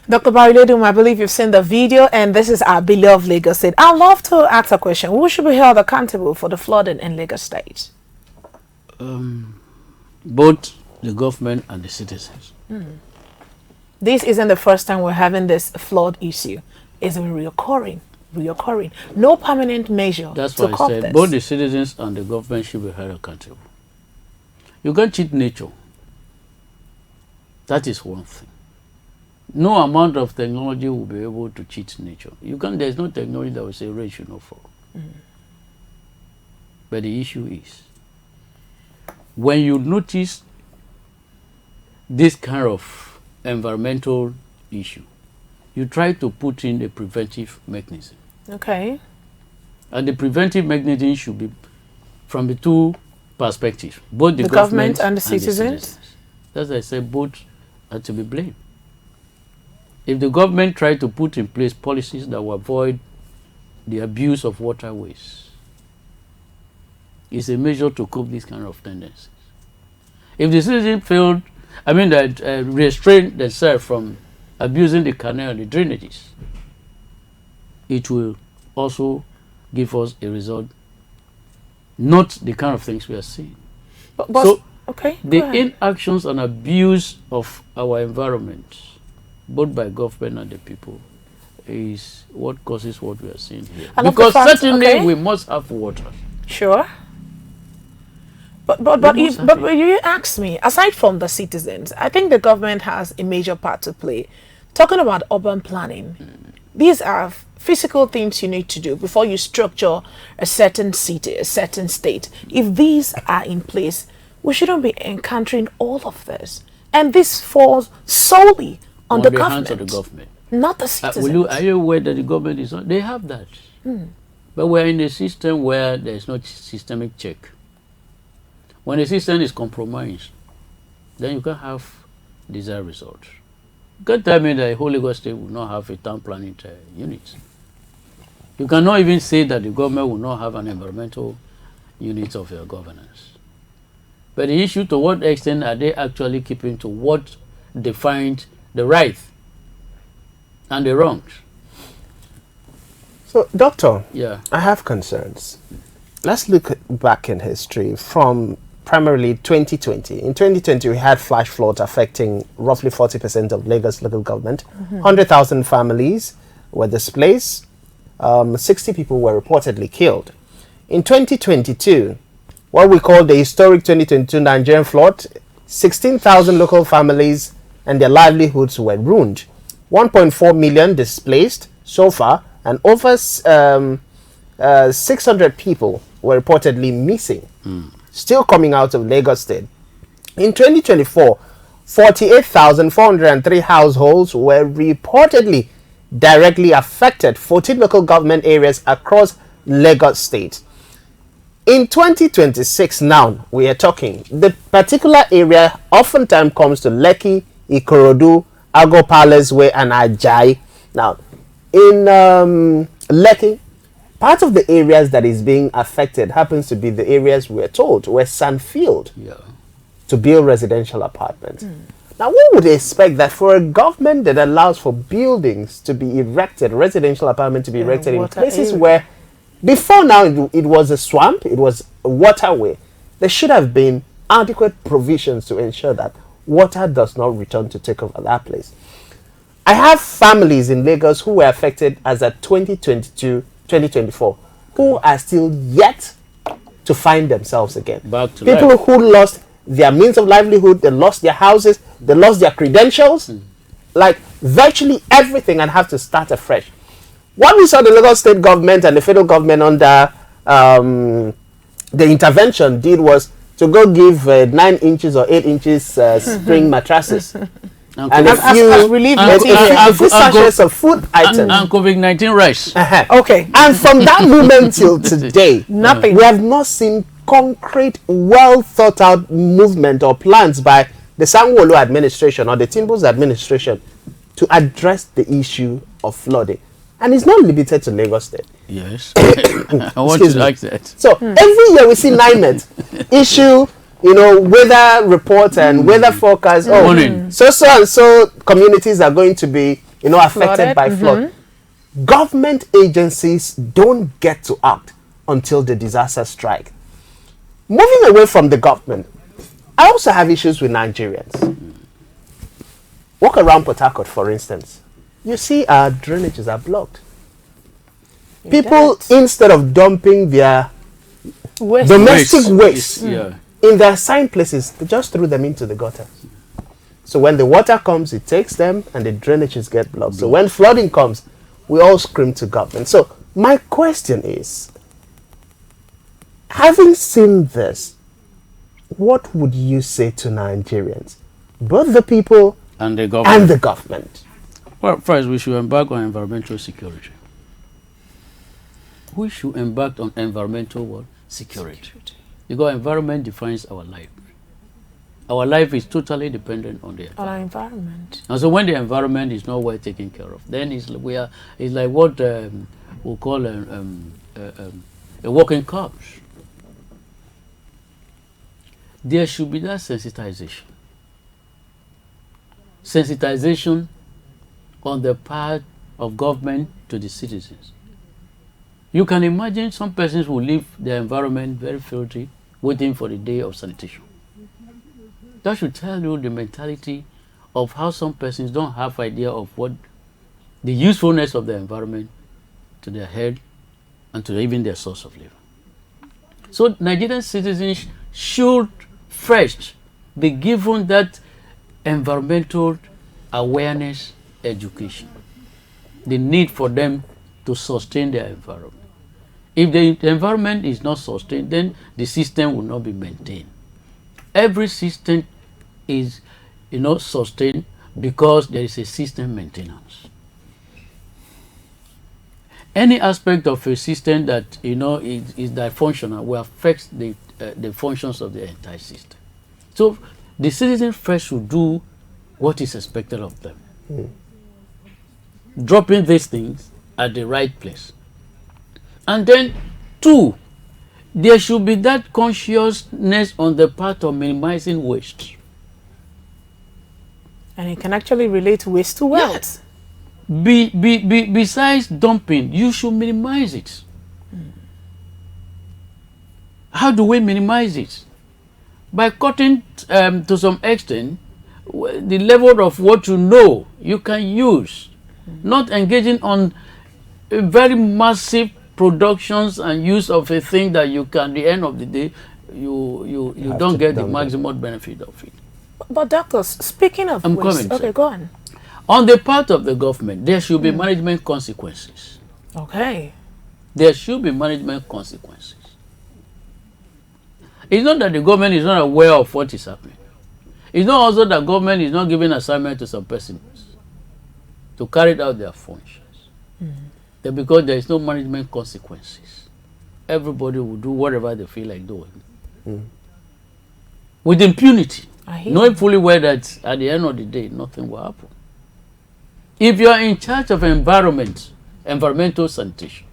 Dr. Barilodum, I believe you've seen the video, and this is our beloved Lagos State. I'd love to ask a question. Who should be held accountable for the flooding in Lagos State? Both the government and the citizens. This isn't the first time we're having this flood issue. It's reoccurring. No permanent measure. That's to why I curb said this. both the citizens and the government should be held accountable. You can't cheat nature. That is one thing. No amount of technology will be able to cheat nature. There's no technology that will say rain should not fall. But the issue is, when you notice this kind of environmental issue, you try to put in a preventive mechanism. Okay. And the preventive mechanism should be from the two perspectives, both the government and the citizens. As I said, both are to be blamed. If the government tried to put in place policies that will avoid the abuse of waterways, it's a measure to cope these kind of tendencies. If the citizens failed, restrain themselves from abusing the canal and the drainages, it will also give us a result, not the kind of things we are seeing. But so, okay, the inactions and abuse of our environment, both by government and the people, is what causes what we are seeing here. And because certainly we must have water. Sure. But you asked me, aside from the citizens, I think the government has a major part to play. Talking about urban planning, these are physical things you need to do before you structure a certain city, a certain state. If these are in place, we shouldn't be encountering all of this. And this falls solely on the government. Hands of the government. Not the citizens. Are you aware that the government is on? They have that. But we're in a system where there is no systemic check. When the system is compromised, then you can have desired results. You can't tell me that Holy Ghost State will not have a town planning unit. You cannot even say that the government will not have an environmental unit of your governance. But the issue, to what extent are they actually keeping to what defined the right and the wrongs? So, Doctor, yeah, I have concerns. Let's look back in history from primarily 2020. In 2020, we had flash floods affecting roughly 40% of Lagos local government. 100,000 families were displaced. 60 people were reportedly killed. In 2022, what we call the historic 2022 Nigerian flood, 16,000 local families and their livelihoods were ruined. 1.4 million displaced so far, and over 600 people were reportedly missing, still coming out of Lagos State. In 2024, 48,403 households were reportedly directly affected, 14 local government areas across Lagos State. In 2026 now, we are talking, the particular area oftentimes comes to Lekki, Ikorodu, Ago Palace Way, and Ajay. Now, in Lekki, part of the areas that is being affected happens to be the areas we're told were sandfield to build residential apartments. Now, one would expect that for a government that allows for buildings to be erected, residential apartments to be erected in places where before now it was a swamp, it was a waterway, there should have been adequate provisions to ensure that water does not return to take over that place. I have families in Lagos who were affected as at 2022, 2024, who are still yet to find themselves again. People who lost their means of livelihood, they lost their houses, they lost their credentials, like virtually everything, and have to start afresh. What we saw the Lagos State government and the federal government under the intervention did was to go give 9 inches or 8 inches spring mattresses. And a few sachets of food items. And COVID-19 rice. Okay. And from that moment till today, nothing. We have not seen concrete, well thought out movement or plans by the Sanwo-Olu administration or the Tinubu's administration to address the issue of flooding. And it's not limited to Lagos State. Yes. I want Excuse to me. ask that. So every year we see NIMET issue, weather report and weather forecast. Oh, Warning. so and so communities are going to be, affected Flooded. by flood. Government agencies don't get to act until the disaster strike. Moving away from the government, I also have issues with Nigerians. Walk around Port Harcourt, for instance. You see our drainages are blocked. People, instead of dumping their domestic waste Yeah. in their assigned places, they just threw them into the gutter. So when the water comes, it takes them and the drainages get blocked. So when flooding comes, we all scream to government. So my question is, having seen this, what would you say to Nigerians, both the people And the government. and the government? Well, first, we should embark on environmental security. We should embark on environmental what? Security. Because environment defines our life. Our life is totally dependent on the On environment. our environment. And so when the environment is not well taken care of, then it's like what we call a walking corpse. There should be that sensitization. Sensitization on the part of government to the citizens. You can imagine some persons will leave their environment very filthy, waiting for the day of sanitation. That should tell you the mentality of how some persons don't have idea of what the usefulness of the environment to their head and to even their source of living. So Nigerian citizens should first be given that environmental awareness education, the need for them to sustain their environment. If the environment is not sustained, then the system will not be maintained. Every system is, sustained because there is a system maintenance. Any aspect of a system that is dysfunctional will affect the functions of the entire system. So the citizens first should do what is expected of them. Dropping these things at the right place. And then, two, there should be that consciousness on the part of minimizing waste. And it can actually relate waste to wealth. Besides dumping, you should minimize it. How do we minimize it? By cutting to some extent the level of what you can use, not engaging on a very massive productions and use of a thing that you can, at the end of the day, you don't get the maximum benefit of it. But doctors, speaking of I'm waste, coming, okay, sir. go on. On the part of the government, there should be management consequences. Okay. There should be management consequences. It's not that the government is not aware of what is happening. It's not also that government is not giving assignment to some persons to carry out their functions. That because there is no management consequences, everybody will do whatever they feel like doing. With impunity, I hear knowing fully well that at the end of the day, nothing will happen. If you are in charge of environmental sanitation,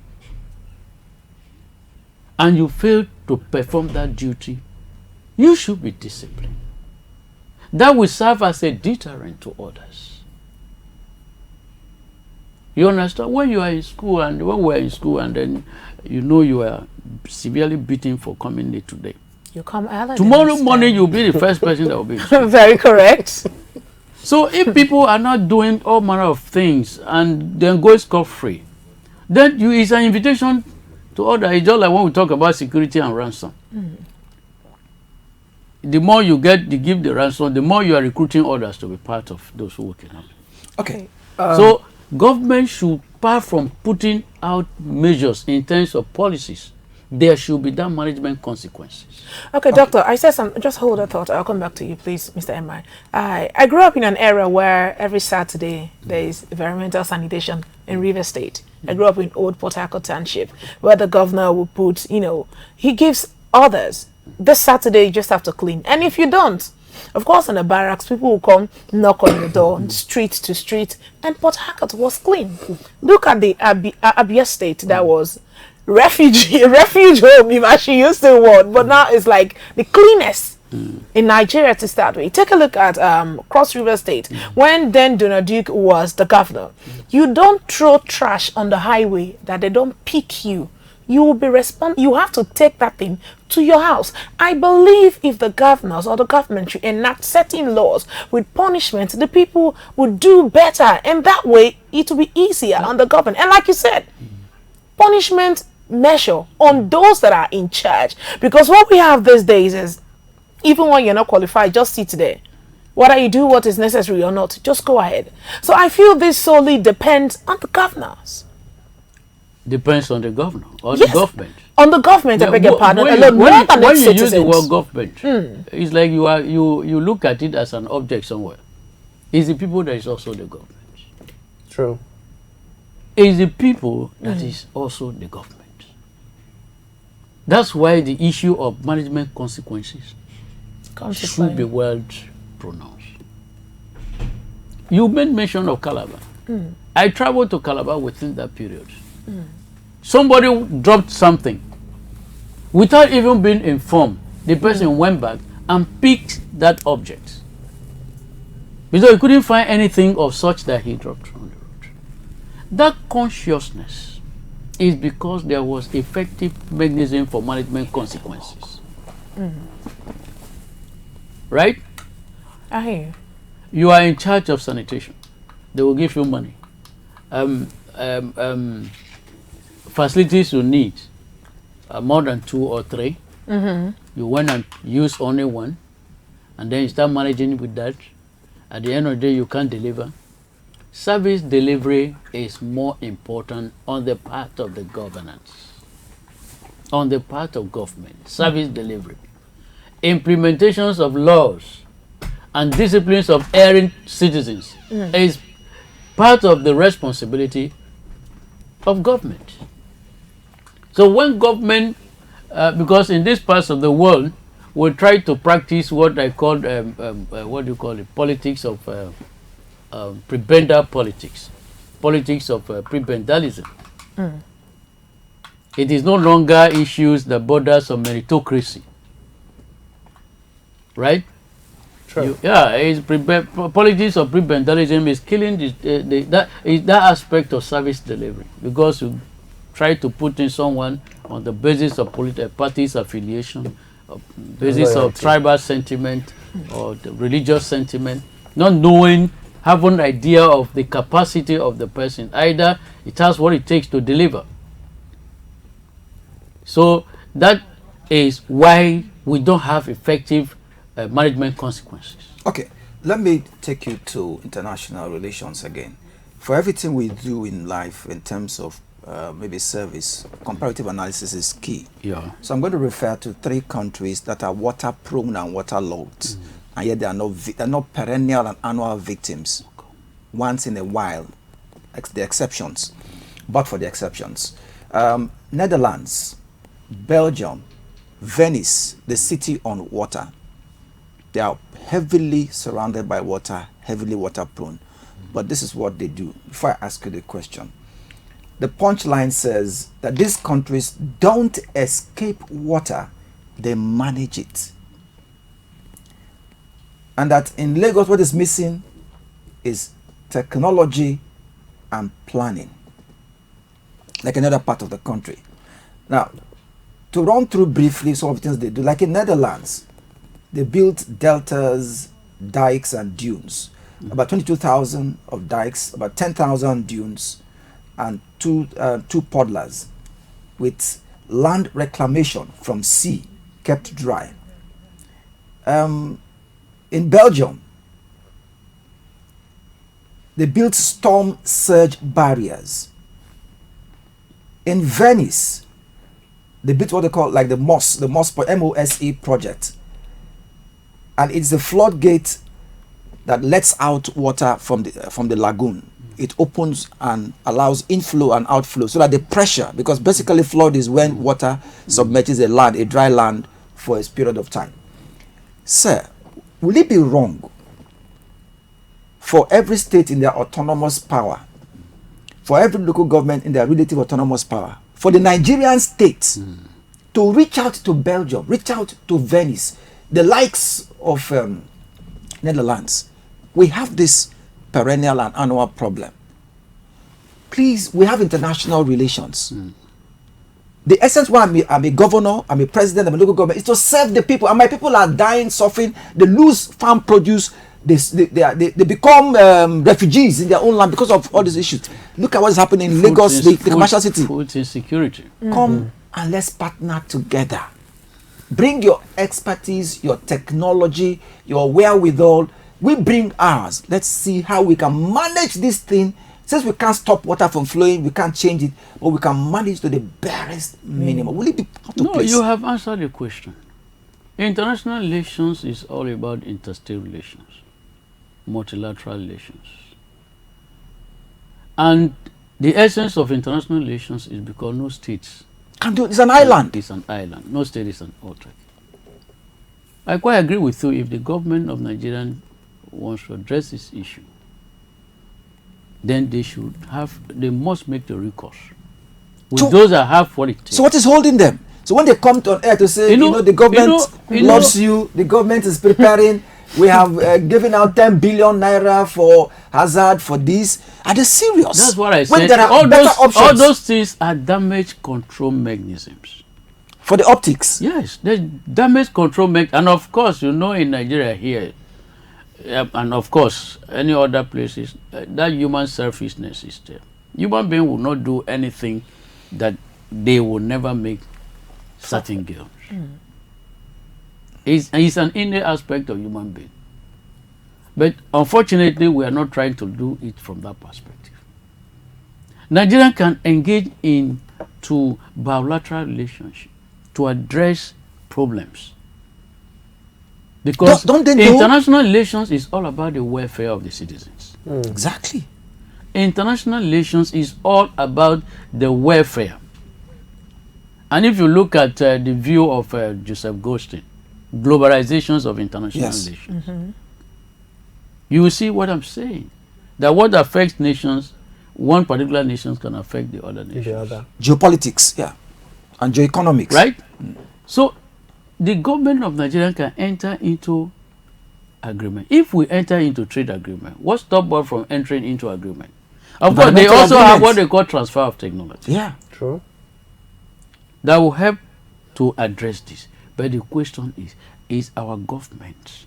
and you fail to perform that duty, you should be disciplined. That will serve as a deterrent to others. You understand? When you are in school, and when we are in school, and then you are severely beaten for coming late today. You come early. Tomorrow morning, you'll be the first person that will be in school. Very correct. So if people are not doing all manner of things and then go scot-free, then it's an invitation to others. It's just like when we talk about security and ransom. The more you give the ransom, the more you are recruiting others to be part of those who working on it. Okay. So government should, apart from putting out measures in terms of policies, there should be that management consequences. Okay, doctor, I said some, just hold that thought. I'll come back to you, please, Mr. M.I. I grew up in an era where every Saturday there is environmental sanitation in River State. I grew up in Old Port Harcourt Township, where the governor will put, he gives others, this Saturday you just have to clean. And if you don't, Of course, in the barracks, people will come knock on the door, street to street, and Port Harcourt was clean. Look at the Abia State that was refuge home, if I should use the word, but now it's like the cleanest in Nigeria to start with. Take a look at Cross River State when then Donald Duke was the governor. You don't throw trash on the highway that they don't pick you. You will be you have to take that thing to your house. I believe if the governors or the government should enact certain laws with punishment, the people would do better, and that way it will be easier on the government. And like you said, punishment measure on those that are in charge, because what we have these days is even when you're not qualified, just sit there. Whether you do what is necessary or not, just go ahead. So I feel this solely depends on the governors. Depends on the governor or Yes, the government. on the government. I beg your pardon. When Alone, more than you its use the citizens. word government, it's like you look at it as an object somewhere. It's the people that is also the government. True. It's the people that is also the government. That's why the issue of management consequences should be well pronounced. You made mention of Calabar. I traveled to Calabar within that period. Somebody dropped something without even being informed. The person went back and picked that object because he couldn't find anything of such that he dropped on the road. That consciousness is because there was effective mechanism for management consequences. Right? I hear you. You are in charge of sanitation. They will give you money. Facilities you need more than 2 or 3. You went and use only one, and then you start managing with that. At the end of the day, you can't deliver. Service delivery is more important on the part of the governance, on the part of government. Service delivery, implementations of laws and disciplines of erring citizens is part of the responsibility of government. So when government, because in these parts of the world, we try to practice what I call, what do you call it, politics of prebendal politics of prebendalism. It is no longer issues the borders of meritocracy, right? True. It's politics of prebendalism is killing that aspect of service delivery, because you try to put in someone on the basis of party's affiliation, basis of tribal sentiment or the religious sentiment, not knowing, have an idea of the capacity of the person. Either it has what it takes to deliver. So that is why we don't have effective management consequences. Okay, let me take you to international relations again. For everything we do in life in terms of maybe service, comparative analysis is key. Yeah. So I'm going to refer to 3 countries that are water prone and waterlogged, and yet they are not perennial and annual victims. Once in a while, the exceptions, but for the exceptions. Netherlands, Belgium, Venice, the city on water. They are heavily surrounded by water, heavily water prone. But this is what they do. Before I ask you the question, the punchline says that these countries don't escape water, they manage it. And that in Lagos, what is missing is technology and planning, like another part of the country. Now, to run through briefly some of the things they do, like in Netherlands, they built deltas, dikes, and dunes. About 22,000 of dikes, about 10,000 dunes, and two polders, with land reclamation from sea kept dry. In Belgium, they built storm surge barriers. In Venice, they built what they call like the MOSE MOSE project, and it's a floodgate that lets out water from the lagoon. It opens and allows inflow and outflow, so that the pressure, because basically flood is when water submerges a dry land for a period of time. Sir, will it be wrong for every state in their autonomous power, for every local government in their relative autonomous power, for the Nigerian state to reach out to Belgium, reach out to Venice, the likes of Netherlands? We have this perennial and annual problem. Please, we have international relations. The essence why I'm a governor, I'm a president, I'm a local government, is to serve the people. And my people are dying, suffering. They lose farm produce. They become refugees in their own land because of all these issues. Look at what's happening in Lagos, the commercial city. Food insecurity. Come and let's partner together. Bring your expertise, your technology, your wherewithal. We bring ours. Let's see how we can manage this thing. Since we can't stop water from flowing, we can't change it, but we can manage to the barest minimum. Will it be out of place? No, you have answered the question. International relations is all about interstate relations, multilateral relations. And the essence of international relations is because no states Can do it. It's an island. is an island. No state is an autarky. I quite agree with you. If the government of Nigeria wants to address this issue, then they must make the recourse with So- those that have what it takes. So what is holding them? So when they come to on air to say, the government loves you, the government is preparing, we have given out 10 billion naira for hazard for this. Are they serious? That's what I When said. there are better options All those things are damage control mechanisms. for the optics. Yes, the damage control and of course, in Nigeria here, and of course, any other places, that human selfishness is there. Human being will not do anything that they will never make certain girls. It's an innate aspect of human being. But unfortunately, we are not trying to do it from that perspective. Nigeria can engage into bilateral relationship to address problems. Because Don't they know? international relations is all about the welfare of the citizens. Exactly. International relations is all about the welfare. And if you look at the view of Joseph Goldstein, globalizations of international Yes. relations, you will see what I'm saying. That what affects nations, one particular nation can affect the other nations. The other. Geopolitics, yeah. And geoeconomics. Right? So the government of Nigeria can enter into agreement. If we enter into trade agreement, what stops us from entering into agreement? Of course, they Environmental also have agreement. what they call transfer of technology. Yeah. True. That will help to address this. But the question is our government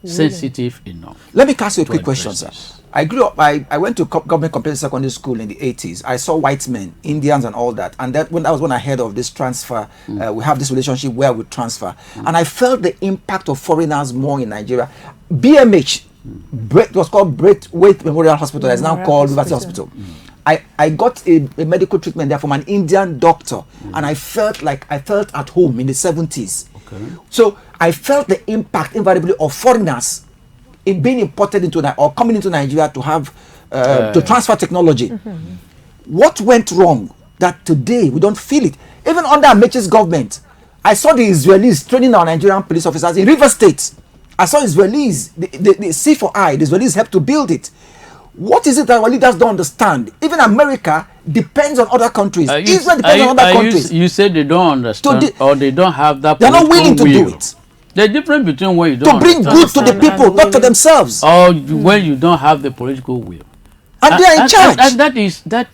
sensitive enough? Let me ask you a to quick question, address sir. this? I grew up, I went to government comprehensive secondary school in the 80s. I saw white men, Indians and all that. And that was when I heard of this transfer. We have this relationship where we transfer. And I felt the impact of foreigners more in Nigeria. BMH, it was called Braithwaite Memorial Hospital. It's now Memorial called University Hospital. Hospital. I got a medical treatment there from an Indian doctor. And I felt at home in the 70s. Okay. So I felt the impact invariably of foreigners in being imported into or coming into Nigeria to have to transfer technology. What went wrong that today we don't feel it? Even under Amechi's government, I saw the Israelis training our Nigerian police officers in River State. I saw Israelis, the C4I, the Israelis helped to build it. What is it that our leaders don't understand? Even America depends on other countries. Israel depends on other countries. You said they don't understand or they don't have that They're not willing to political do will. it. The difference between when you don't To bring good understand to the people, not to themselves. or when you don't have the political will. And they are in charge. And that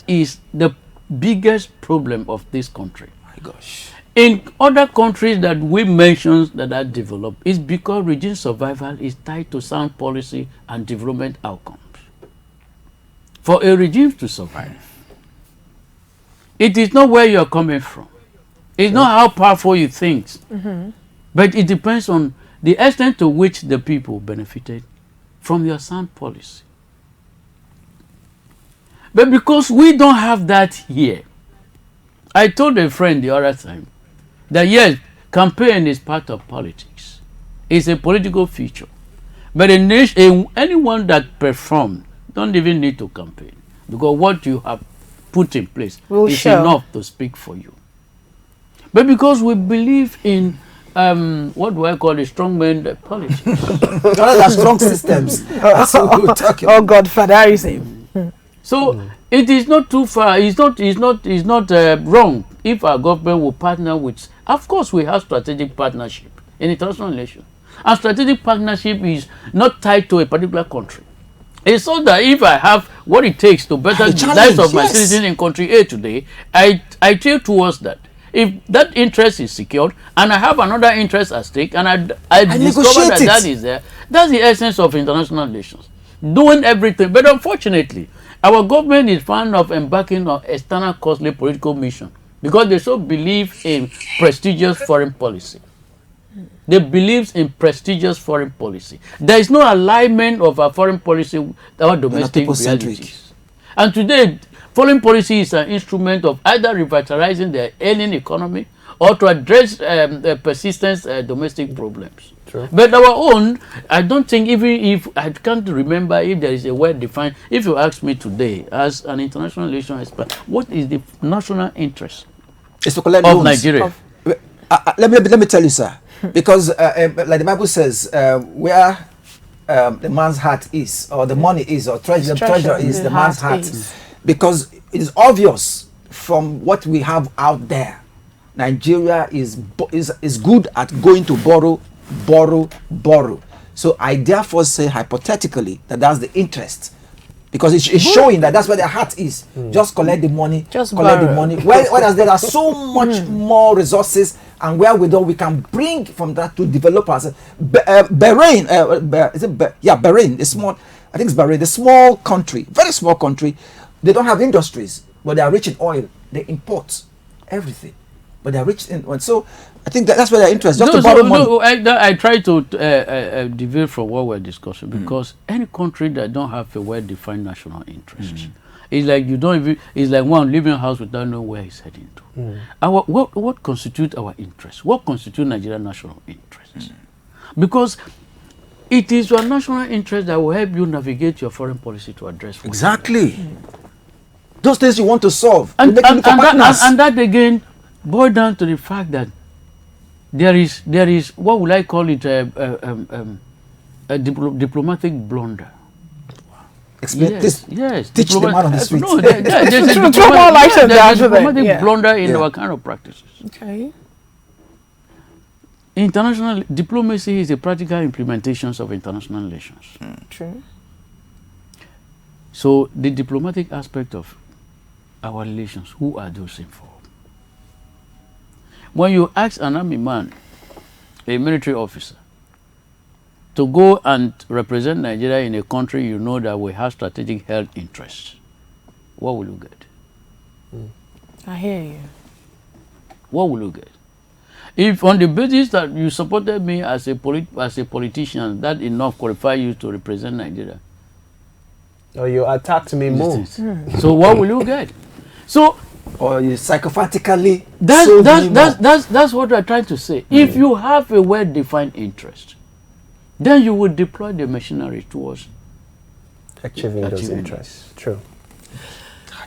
is the biggest problem of this country. My gosh. In other countries that we mentioned that are developed, it's because regime survival is tied to sound policy and development outcomes. For a regime to survive, it is not where you are coming from. It's not how powerful you think. But it depends on the extent to which the people benefited from your sound policy. But because we don't have that here, I told a friend the other time that yes, campaign is part of politics. It's a political feature. But anyone that performs don't even need to campaign because what you have put in place Will is show. enough to speak for you. But because we believe in what do I call it, strongman politics. Rather than strong systems. That's what we're talking Oh, about. Godfatherism. So it is not too far. It's not wrong if our government will partner with. Of course, we have strategic partnership in international relations, and strategic partnership is not tied to a particular country. It's so that if I have what it takes to better the lives of my citizens in country A today, I tilt towards that. If that interest is secured and I have another interest at stake and I discover that is there, that's the essence of international relations. Doing everything. But unfortunately, our government is fond of embarking on external costly political mission because they so believe in prestigious foreign policy. They believe in prestigious foreign policy. There is no alignment of our foreign policy with our domestic realities. And today, foreign policy is an instrument of either revitalizing the ailing economy or to address the persistent domestic problems. True. But our own, I don't think, even if I can't remember if there is a well-defined, if you ask me today as an international relations expert, what is the national interest It's to collect of loans. Nigeria? Let me tell you, sir. Because like the Bible says, where the man's heart is, or the money is, or treasure is the man's heart. Because it is obvious from what we have out there, Nigeria is good at going to borrow. So I therefore say hypothetically that that's the interest, because it's showing that that's where their heart is. Just collect the money, Whereas there are so much more resources and wherewithal we can bring from that to develop ourselves. Bahrain, Bahrain, a small, I think it's Bahrain, the small country, very small country. They don't have industries, but they are rich in oil. They import everything, but they are rich in oil. So I think that's where their interest. Just to borrow money. No, I try to deviate from what we're discussing because any country that don't have a well-defined national interest, it's like you don't even. It's like one leaving a house without knowing where he's heading to. What constitutes our interest? What constitutes Nigerian national interest? Because it is your national interest that will help you navigate your foreign policy to address. Exactly. Those things you want to solve. And that again boils down to the fact that there is what would I call it a diplomatic blunder. Explain this. Yes. Teach the man on the street. No, there's a diplomatic blunder in our kind of practices. Okay. International diplomacy is a practical implementation of international relations. True. So the diplomatic aspect of our relations, who are those involved? When you ask an army man, a military officer, to go and represent Nigeria in a country you know that we have strategic health interests, what will you get? I hear you. What will you get? If on the basis that you supported me as a politician, that enough qualify you to represent Nigeria. Or you attacked me more. So what will you get? So Or you psychophatically. That's what I'm trying to say. If you have a well-defined interest, then you will deploy the machinery towards Achieving those interests. True.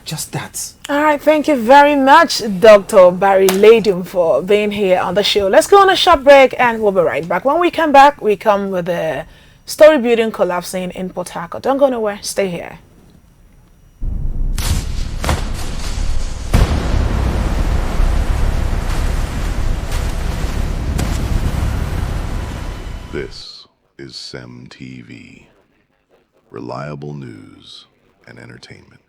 Just that. All right, thank you very much, Dr. Barry Ladum, for being here on the show. Let's go on a short break and we'll be right back. When we come back, we come with the story building collapsing in Port Harcourt. Don't go nowhere. Stay here. This is CEMTV. Reliable news and entertainment.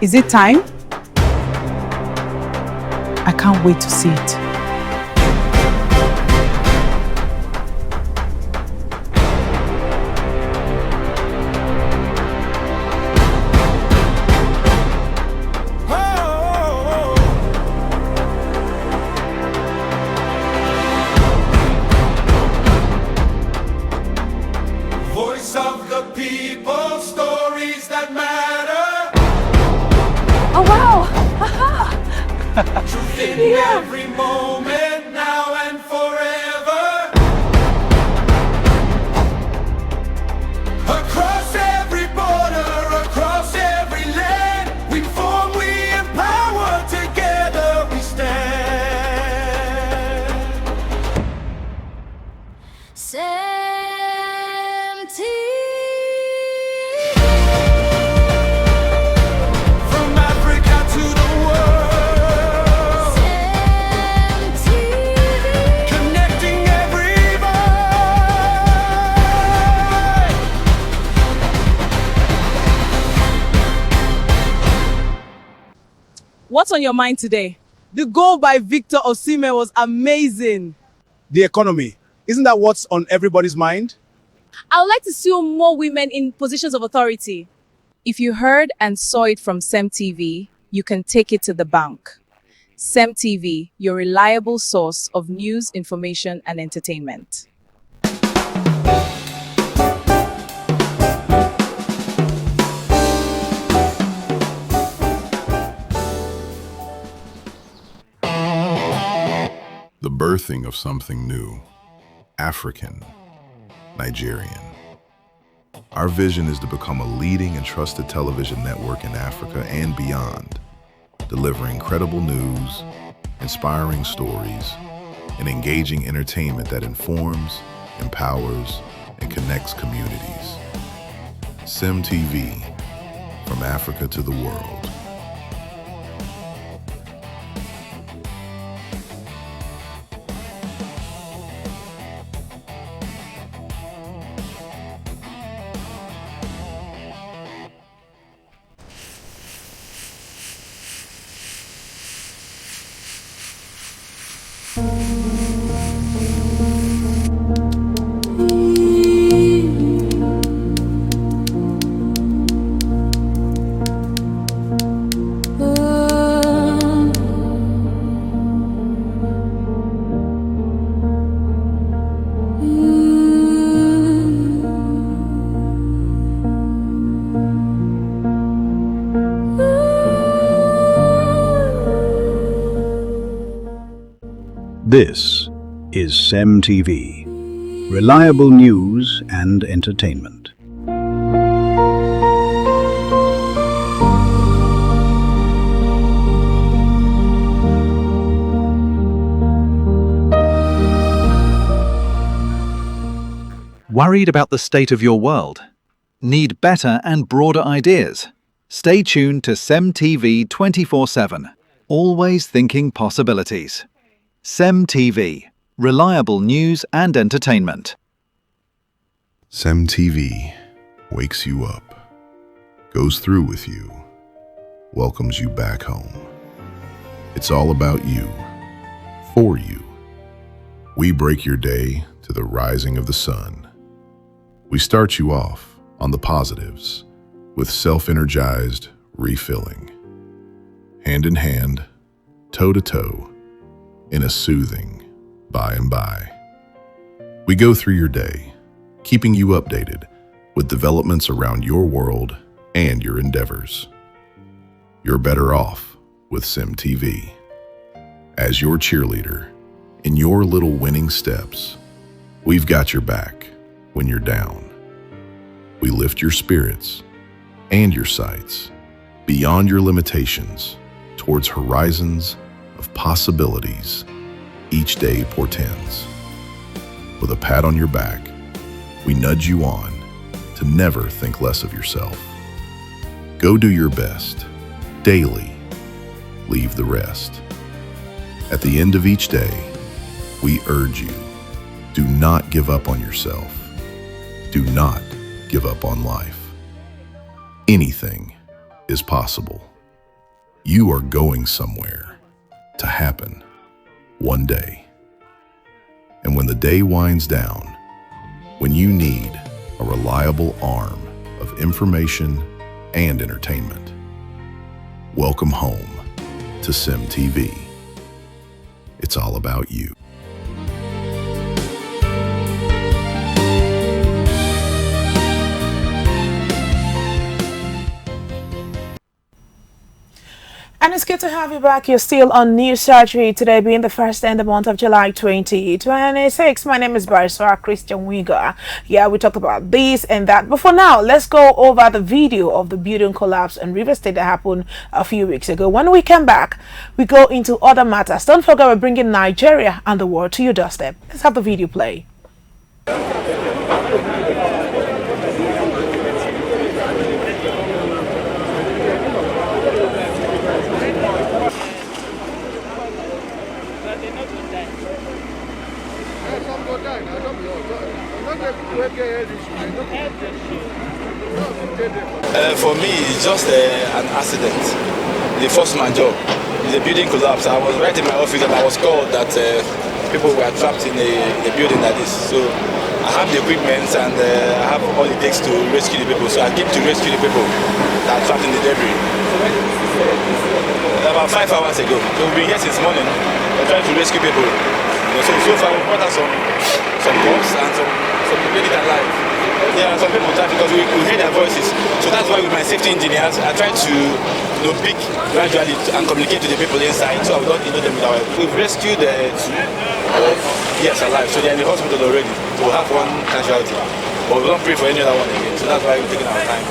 Is it time? I can't wait to see it. voice of the people, stories that matter. Oh wow! Aha! Truth in every moment, now and forever. Across every border, across every land, we form, we empower, together we stand. From Africa to the world, connecting every voice. What's on your mind today? The goal by Victor Osimhen was amazing. The economy. Isn't that what's on everybody's mind? I would like to see more women in positions of authority. If you heard and saw it from CEMTV, you can take it to the bank. CEMTV, your reliable source of news, information, and entertainment. The birthing of something new, African, Nigerian. Our vision is to become a leading and trusted television network in Africa and beyond, delivering credible news, inspiring stories, and engaging entertainment that informs, empowers, and connects communities. CEMTV, from Africa to the world. This is CEMTV, reliable news and entertainment. Worried about the state of your world? Need better and broader ideas? Stay tuned to CEMTV 24/7, always thinking possibilities. CEMTV, reliable news and entertainment. CEMTV wakes you up, goes through with you, welcomes you back home. It's all about you, for you. We break your day to the rising of the sun. We start you off on the positives with self-energized refilling. Hand in hand, toe to toe, in a soothing by and by. We go through your day, keeping you updated with developments around your world and your endeavors. You're better off with CEMTV. As your cheerleader, in your little winning steps, we've got your back when you're down. We lift your spirits and your sights beyond your limitations towards horizons of possibilities each day portends. With a pat on your back, we nudge you on to never think less of yourself. Go do your best, daily, leave the rest. At the end of each day, we urge you, do not give up on yourself. Do not give up on life. Anything is possible. You are going somewhere to happen one day. And when the day winds down, when you need a reliable arm of information and entertainment, welcome home to CEMTV. It's all about you. And it's good to have you back. You're still on News Surgery, today being the first day in the month of July 2026. My name is Bariswa Christian Wiga. Yeah, we talked about this and that. But for now, let's go over the video of the building collapse in River State that happened a few weeks ago. When we come back, we go into other matters. Don't forget, we're bringing Nigeria and the world to your doorstep. Let's have the video play. For me, it's just an accident. The first man job, the building collapsed. I was right in my office and I was called that people were trapped in a building like this. So I have the equipment and I have all it takes to rescue the people. So I came to rescue the people that are trapped in the debris. About 5 hours ago. So we've been here since morning. We're trying to rescue people. So far we brought out some bombs and some people that are alive. There are some people that because we hear their voices. So that's why with my safety engineers, I try to pick gradually and communicate to the people inside so I will not know them that way. We've rescued yes, alive. So they're in the hospital already. So we'll have one casualty. But we don't pray for any other one again. So that's why we're taking our time.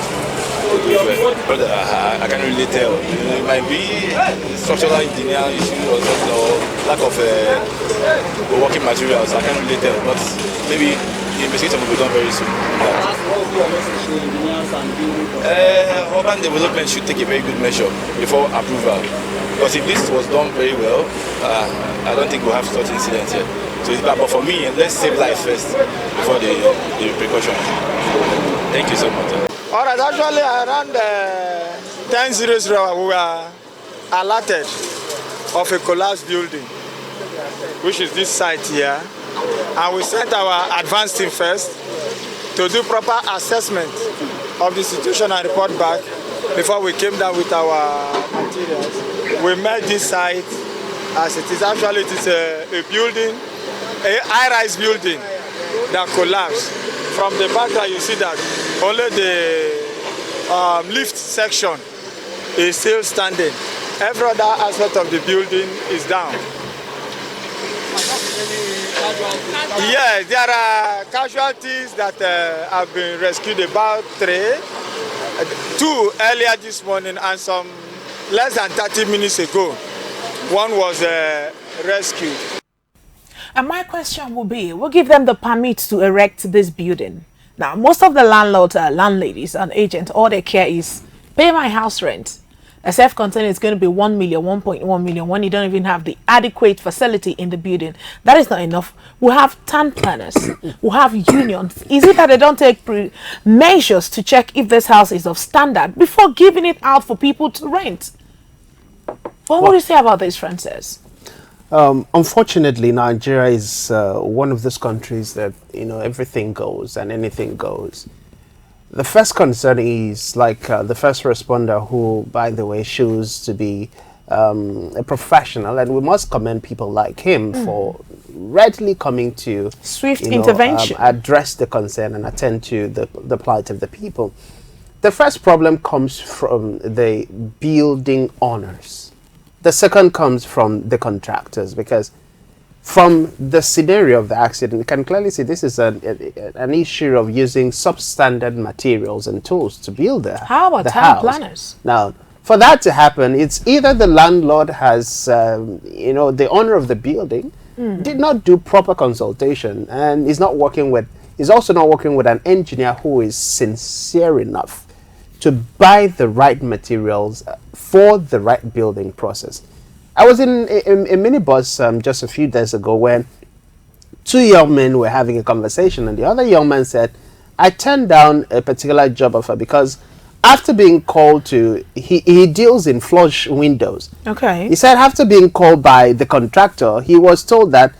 But I can't really tell. It might be structural engineer issue or lack of working materials. I can't really tell. But maybe the investigation will be done very soon. Urban development should take a very good measure before approval. Because if this was done very well, I don't think we'll have such incidents here. So it's bad. But for me, let's save life first before the precautions. Thank you so much. All right, actually around 10:00 we were alerted of a collapsed building, which is this site here. And we sent our advanced team first to do proper assessment of the situation and report back before we came down with our materials. We met this site as it is. Actually, it is a building, a high-rise building that collapsed. From the background, you see that only the lift section is still standing. Every other aspect of the building is down. Yes, there are casualties that have been rescued, about 3. 2 earlier this morning and some less than 30 minutes ago. One was rescued. And my question will be, we'll give them the permit to erect this building. Now, most of the landlords, landladies and agents, all they care is pay my house rent. A self-contained is going to be 1 million, 1.1 million when you don't even have the adequate facility in the building. That is not enough. We have town planners. We have unions. Is it that they don't take measures to check if this house is of standard before giving it out for people to rent? What would you say about this, Francis? Unfortunately, Nigeria is one of those countries that, everything goes and anything goes. The first concern is like the first responder who, by the way, shows to be a professional, and we must commend people like him for readily coming to swift intervention, address the concern and attend to the plight of the people. The first problem comes from the building owners. The second comes from the contractors, because from the scenario of the accident, you can clearly see this is an issue of using substandard materials and tools to build the house. How about town planners? Now, for that to happen, it's either the landlord has, the owner of the building did not do proper consultation and is also not working with an engineer who is sincere enough to buy the right materials for the right building process. I was in a minibus just a few days ago when 2 young men were having a conversation, and the other young man said, I turned down a particular job offer because after being called to, he deals in flush windows. Okay. He said after being called by the contractor, he was told that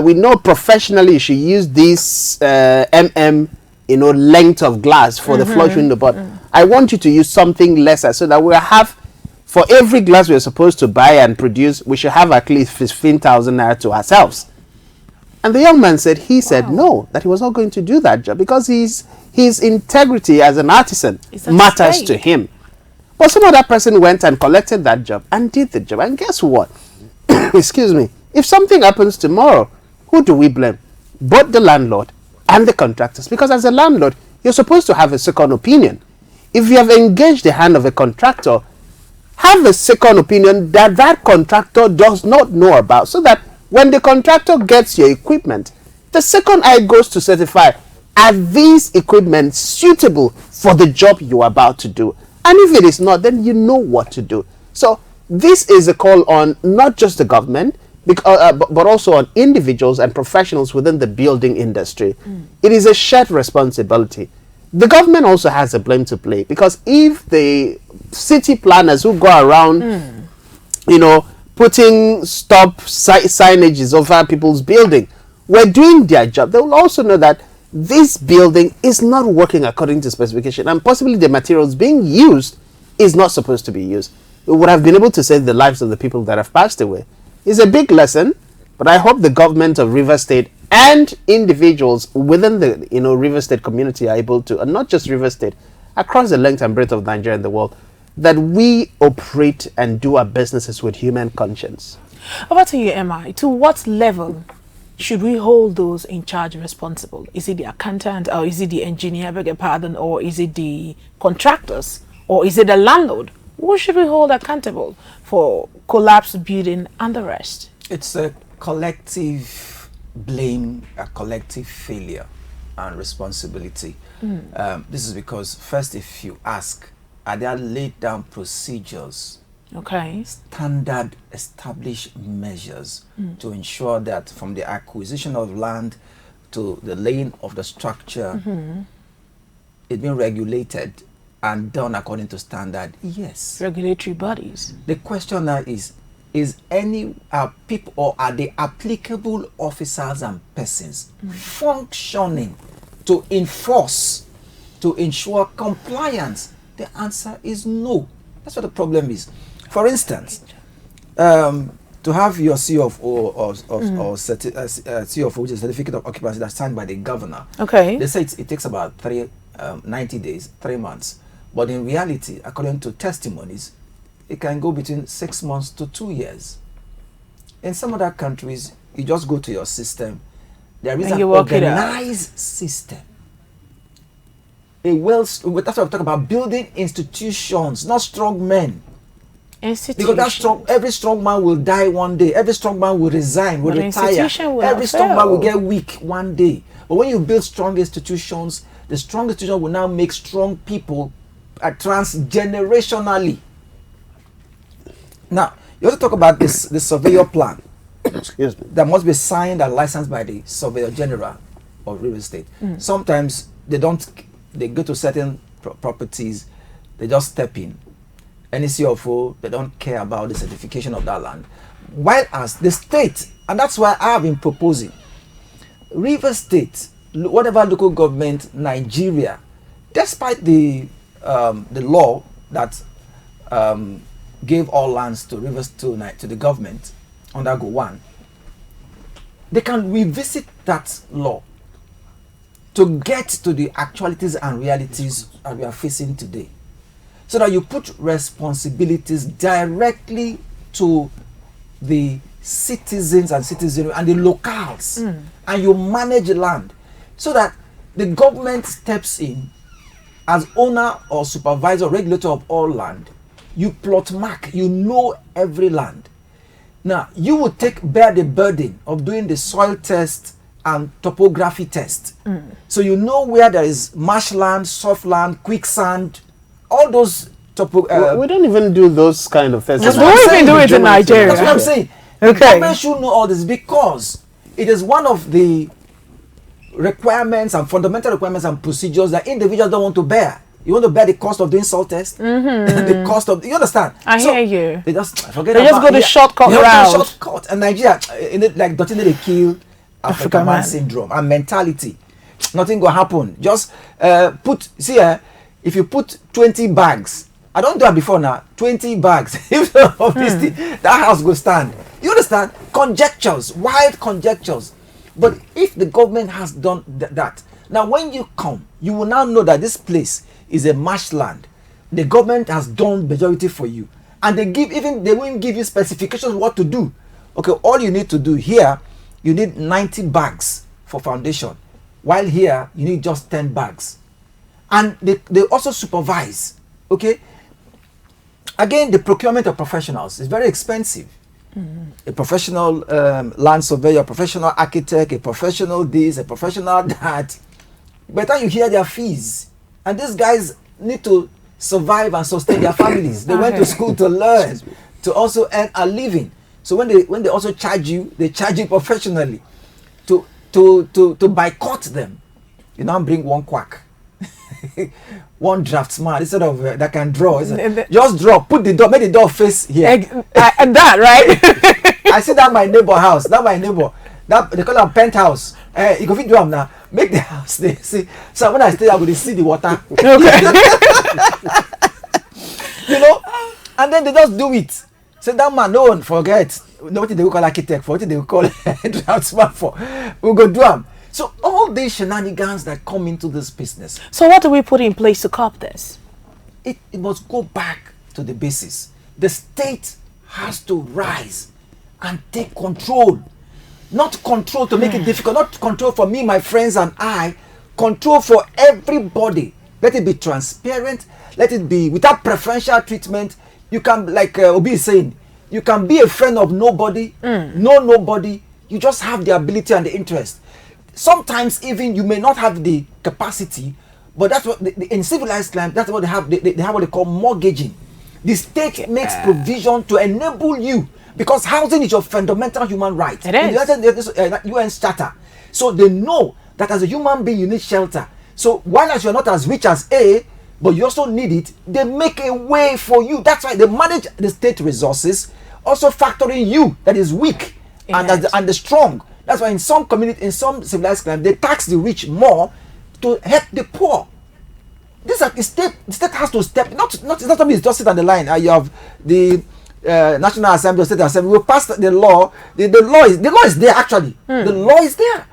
we know professionally you should use this length of glass for the flush window, but I want you to use something lesser so that we'll have, for every glass we're supposed to buy and produce, we should have at least 15,000 naira to ourselves. And the young man said, no, that he was not going to do that job because his integrity as an artisan matters to him. But some other person went and collected that job and did the job. And guess what? Excuse me. If something happens tomorrow, who do we blame? Both the landlord and the contractors. Because as a landlord, you're supposed to have a second opinion. If you have engaged the hand of a contractor, have a second opinion that that contractor does not know about, so that when the contractor gets your equipment, the second eye goes to certify, are these equipment suitable for the job you are about to do? And if it is not, then you know what to do. So this is a call on not just the government, but also on individuals and professionals within the building industry. It is a shared responsibility. The government also has a blame to play, because if the city planners who go around, putting stop signages over people's building were doing their job, they will also know that this building is not working according to specification, and possibly the materials being used is not supposed to be used. We would have been able to save the lives of the people that have passed away. It's a big lesson, but I hope the government of Rivers State and individuals within the Rivers State community are able to, and not just Rivers State, across the length and breadth of Nigeria and the world, that we operate and do our businesses with human conscience. Over to you, Emma. To what level should we hold those in charge responsible? Is it the accountant, or is it the engineer, beg your pardon, or is it the contractors, or is it the landlord? Who should we hold accountable for collapsed building and the rest? It's a collective blame, a collective failure and responsibility. This is because, first, if you ask, are there laid down procedures, standard established measures to ensure that from the acquisition of land to the laying of the structure, it's been regulated and done according to standard? Yes. Regulatory bodies. The question now is any people, or are the applicable officers and persons functioning to enforce, to ensure compliance? The answer is no. That's what the problem is. For instance, to have your CFO or CFO, which is certificate of occupancy, that's signed by the governor. They say it takes about 90 days, 3 months. But in reality, according to testimonies, it can go between 6 months to 2 years. In some other countries, you just go to your system. There is an organized system. That's what I'm talking about. Building institutions, not strong men. Because every strong man will die one day. Every strong man will resign, will retire. Every strong man will get weak one day. But when you build strong institutions, the strong institution will now make strong people transgenerationally. Now, you also talk about the surveyor plan. Excuse me. That must be signed and licensed by the Surveyor General of River State. Sometimes they go to certain properties, they just step in. Any CFO, they don't care about the certification of that land. While as the state, and that's why I have been proposing, River State, whatever local government, Nigeria, despite the law that gave all lands to Rivers to the government under Go 1, they can revisit that law to get to the actualities and realities that we are facing today, so that you put responsibilities directly to the citizens and citizenry and the locals, and you manage land, so that the government steps in as owner or supervisor, regulator of all land. You plot mark, you know every land. Now, you will bear the burden of doing the soil test and topography test. So you know where there is marshland, soft land, quicksand, all those we don't even do those kind of tests. We don't even do it in Nigeria. That's what I'm saying. The government should know all this, because it is one of the requirements and fundamental requirements and procedures that individuals don't want to bear. You want to bear the cost of doing soil test, the cost of, you understand? I hear you. They just go the shortcut route. And Nigeria, like Dotine, they kill African man syndrome and mentality. Nothing will happen. Just if you put 20 bags, I don't do it before now, 20 bags, if of this thing, that house will stand. You understand? Conjectures, wild conjectures. But if the government has done that, now when you come, you will now know that this place is a marshland The government has done majority for you, and they won't give you specifications what to do. Okay, all you need to do here, you need 90 bags for foundation, while here you need just 10 bags, and they also supervise. Okay, again, the procurement of professionals is very expensive. A professional land surveyor, a professional architect, a professional this, a professional that. By the time you hear their fees, and these guys need to survive and sustain their families. They went to school to learn, to also earn a living. So when they also charge you, they charge you professionally to boycott them. You now bring one quack, one draftsman instead of that can draw. Just draw, put the door, make the door face here. And that right? I see that my neighbor house. That my neighbor. That they call it penthouse. You go fit do am now. Make the house they see. So when I stay, I will see the water. Okay. You know, and then they just do it. So that man, no one forget. What they will call architect for, what they will call draftsman for. We go do them. So all these shenanigans that come into this business. So what do we put in place to curb this? It must go back to the basis. The state has to rise and take control. Not control to make it difficult, not control for me, my friends, and I. Control for everybody. Let it be transparent. Let it be without preferential treatment. You can, like Obi is saying, you can be a friend of nobody, know nobody. You just have the ability and the interest. Sometimes even you may not have the capacity, but that's what in civilized land, that's what they have. They have what they call mortgaging. The state makes provision to enable you. Because housing is your fundamental human right. It is. UN's charter. So they know that as a human being, you need shelter. So while as you're not as rich as A, but you also need it, they make a way for you. That's why they manage the state resources, also factoring you that is weak and the strong. That's why in some community, in some civilized countries, they tax the rich more to help the poor. This is the state. The state has to step. It's not something just sit on the line. You have the National Assembly, State Assembly will pass the law. The law is there actually. The law is there.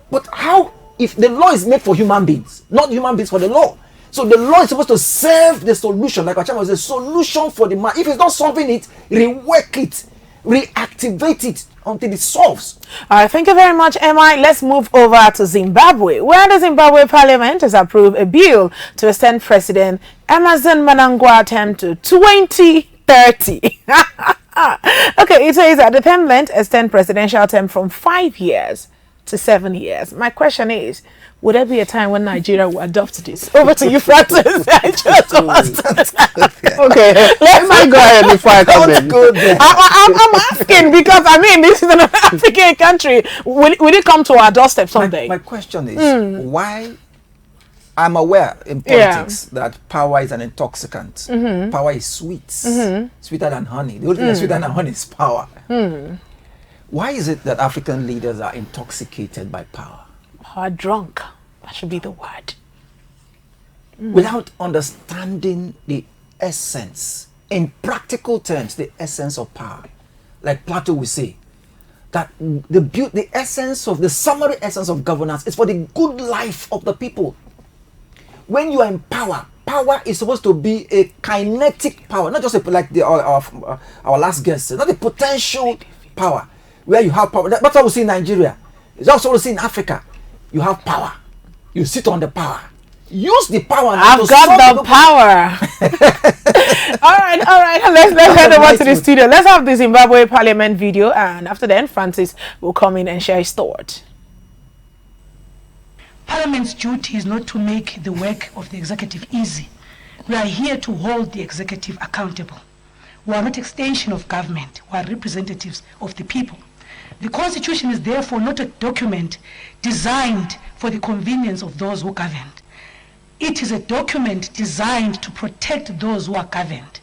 But how if the law is made for human beings, not human beings for the law? So the law is supposed to serve the solution, like our chairman was a solution for the man. If it's not solving it, rework it, reactivate it until it solves. All right, thank you very much, MI. Let's move over to Zimbabwe, where the Zimbabwe Parliament has approved a bill to extend President Emmerson Mnangagwa term to 2030. Okay, it says that the term length extend presidential term from 5 years to 7 years. My question is, would there be a time when Nigeria will adopt this? Over to you, Francis. I just okay, let me go ahead before I come in. I'm asking because I mean this is an African country. Will it come to our doorstep someday? My question is why? I'm aware in politics that power is an intoxicant. Power is sweet, sweeter than honey. The only thing that's sweeter than honey is power. Why is it that African leaders are intoxicated by power? Power drunk. That should be the word. Without understanding the essence, in practical terms, the essence of power. Like Plato will say, that the essence of the summary essence of governance is for the good life of the people. When you are in power, power is supposed to be a kinetic power, not just like our last guest said, not a potential power where you have power. That's what we see in Nigeria. It's also what we see in Africa. You have power. You sit on the power. Use the power. I've got the power. all right. Let's head over to the studio. Let's have the Zimbabwe Parliament video, and after then, Francis will come in and share his thought. Parliament's duty is not to make the work of the executive easy. We are here to hold the executive accountable. We are not extension of government. We are representatives of the people. The Constitution is therefore not a document designed for the convenience of those who governed. It is a document designed to protect those who are governed.